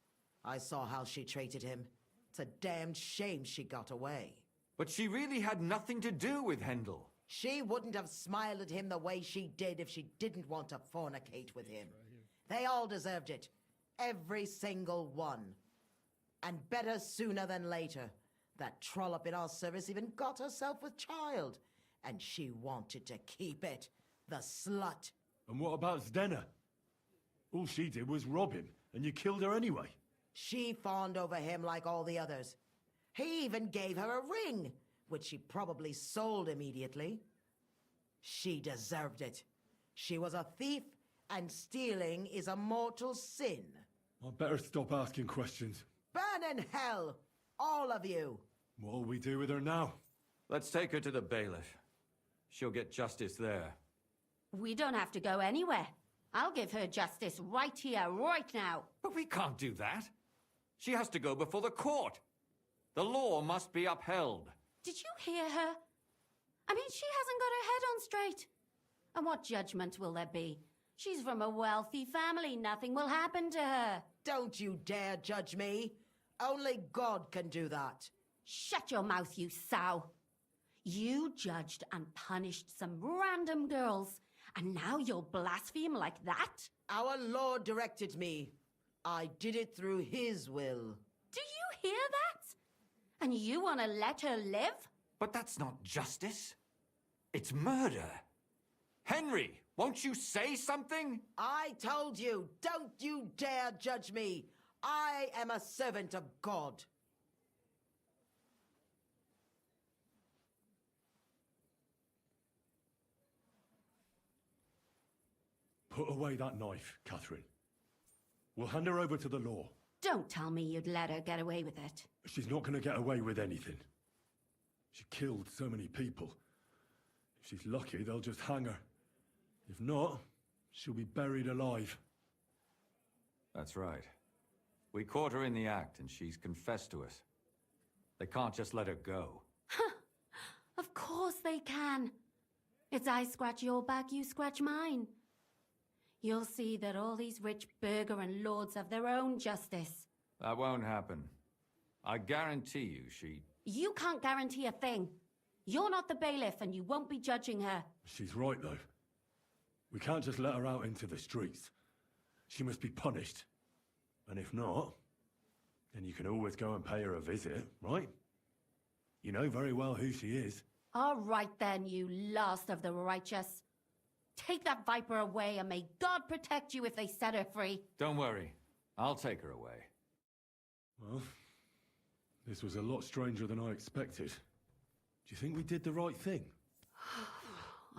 I saw how she treated him. It's a damned shame she got away. But she really had nothing to do with Hendel. She wouldn't have smiled at him the way she did if she didn't want to fornicate with him. They all deserved it. Every single one. And better sooner than later. That trollop in our service even got herself with child. And she wanted to keep it. The slut. And what about Zdenna? All she did was rob him, and you killed her anyway. She fawned over him like all the others. He even gave her a ring, which she probably sold immediately. She deserved it. She was a thief, and stealing is a mortal sin. I'd better stop asking questions. Burn in hell, all of you. What'll we do with her now? Let's take her to the bailiff. She'll get justice there. We don't have to go anywhere. I'll give her justice right here, right now. But we can't do that. She has to go before the court. The law must be upheld. Did you hear her? I mean, she hasn't got her head on straight. And what judgment will there be? She's from a wealthy family. Nothing will happen to her. Don't you dare judge me. Only God can do that. Shut your mouth, you sow. You judged and punished some random girls, and now you'll blaspheme like that? Our Lord directed me. I did it through His will. Do you hear that? And you want to let her live? But that's not justice. It's murder. Henry, won't you say something? I told you, don't you dare judge me. I am a servant of God. Put away that knife, Catherine. We'll hand her over to the law. Don't tell me you'd let her get away with it. She's not going to get away with anything. She killed so many people. If she's lucky, they'll just hang her. If not, she'll be buried alive. That's right. We caught her in the act, and she's confessed to us. They can't just let her go. Of course they can. It's I scratch your back, you scratch mine. You'll see that all these rich burgher and lords have their own justice. That won't happen. I guarantee you she... You can't guarantee a thing. You're not the bailiff, and you won't be judging her. She's right, though. We can't just let her out into the streets. She must be punished. And if not, then you can always go and pay her a visit, right? You know very well who she is. All right then, you last of the righteous. Take that viper away, and may God protect you if they set her free. Don't worry. I'll take her away. Well, this was a lot stranger than I expected. Do you think we did the right thing?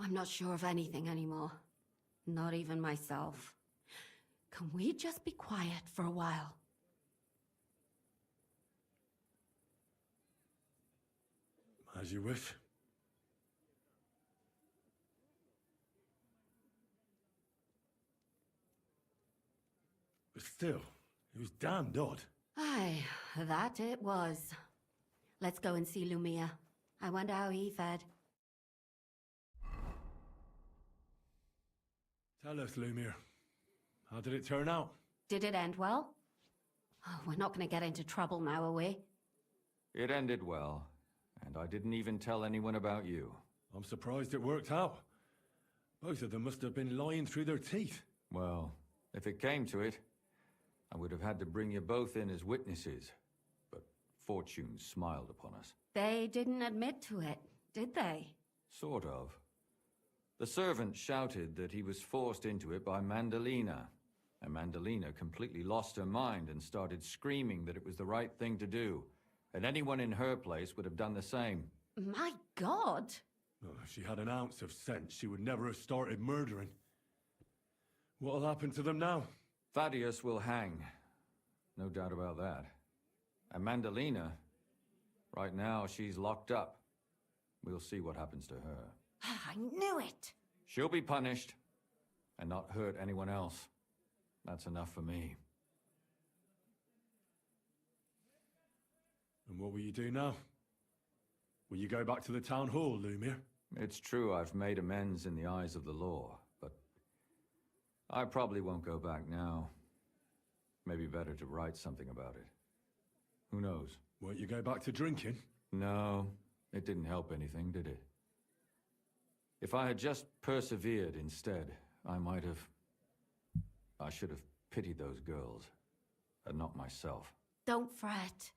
I'm not sure of anything anymore. Not even myself. Can we just be quiet for a while? As you wish. But still, it was damned odd. Aye, that it was. Let's go and see Lumia. I wonder how he fared. Tell us, Lumiere. How did it turn out? Did it end well? Oh, we're not going to get into trouble now, are we? It ended well, and I didn't even tell anyone about you. I'm surprised it worked out. Both of them must have been lying through their teeth. Well, if it came to it, I would have had to bring you both in as witnesses. But fortune smiled upon us. They didn't admit to it, did they? Sort of. The servant shouted that he was forced into it by Mandalina. And Mandalina completely lost her mind and started screaming that it was the right thing to do. And anyone in her place would have done the same. My God! Oh, if she had an ounce of sense, she would never have started murdering. What'll happen to them now? Thaddeus will hang. No doubt about that. And Mandalina, right now she's locked up. We'll see what happens to her. I knew it! She'll be punished, and not hurt anyone else. That's enough for me. And what will you do now? Will you go back to the town hall, Lumiere? It's true I've made amends in the eyes of the law, but I probably won't go back now. Maybe better to write something about it. Who knows? Won't you go back to drinking? No, it didn't help anything, did it? If I had just persevered instead, I should have pitied those girls, and not myself. Don't fret.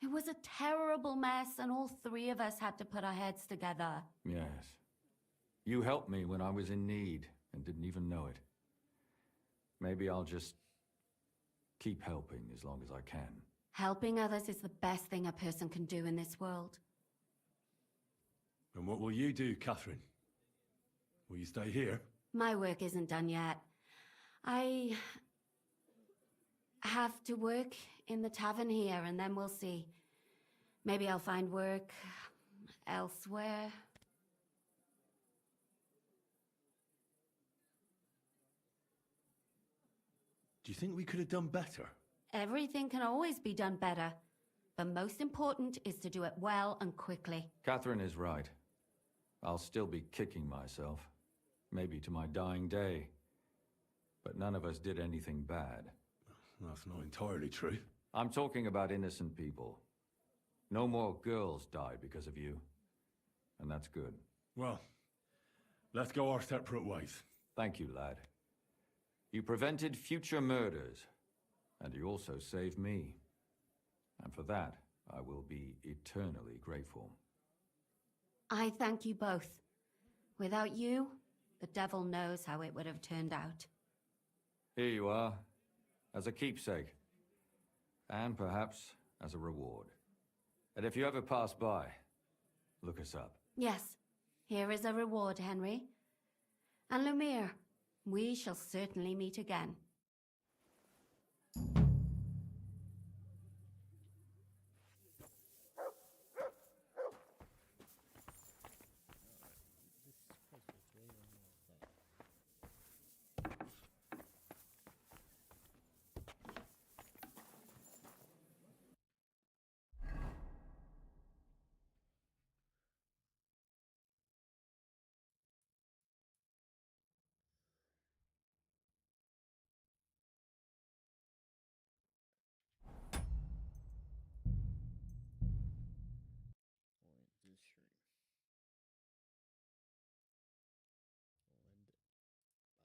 It was a terrible mess, and all three of us had to put our heads together. Yes. You helped me when I was in need, and didn't even know it. Maybe I'll just keep helping as long as I can. Helping others is the best thing a person can do in this world. And what will you do, Catherine? Will you stay here? My work isn't done yet. I have to work in the tavern here, and then we'll see. Maybe I'll find work elsewhere. Do you think we could have done better? Everything can always be done better. But most important is to do it well and quickly. Catherine is right. I'll still be kicking myself. Maybe to my dying day. But none of us did anything bad. That's not entirely true. I'm talking about innocent people. No more girls died because of you. And that's good. Well, let's go our separate ways. Thank you, lad. You prevented future murders. And you also saved me. And for that, I will be eternally grateful. I thank you both. Without you, the devil knows how it would have turned out. Here you are, as a keepsake. And perhaps as a reward. And if you ever pass by, look us up. Yes, here is a reward, Henry. And Lumiere, we shall certainly meet again.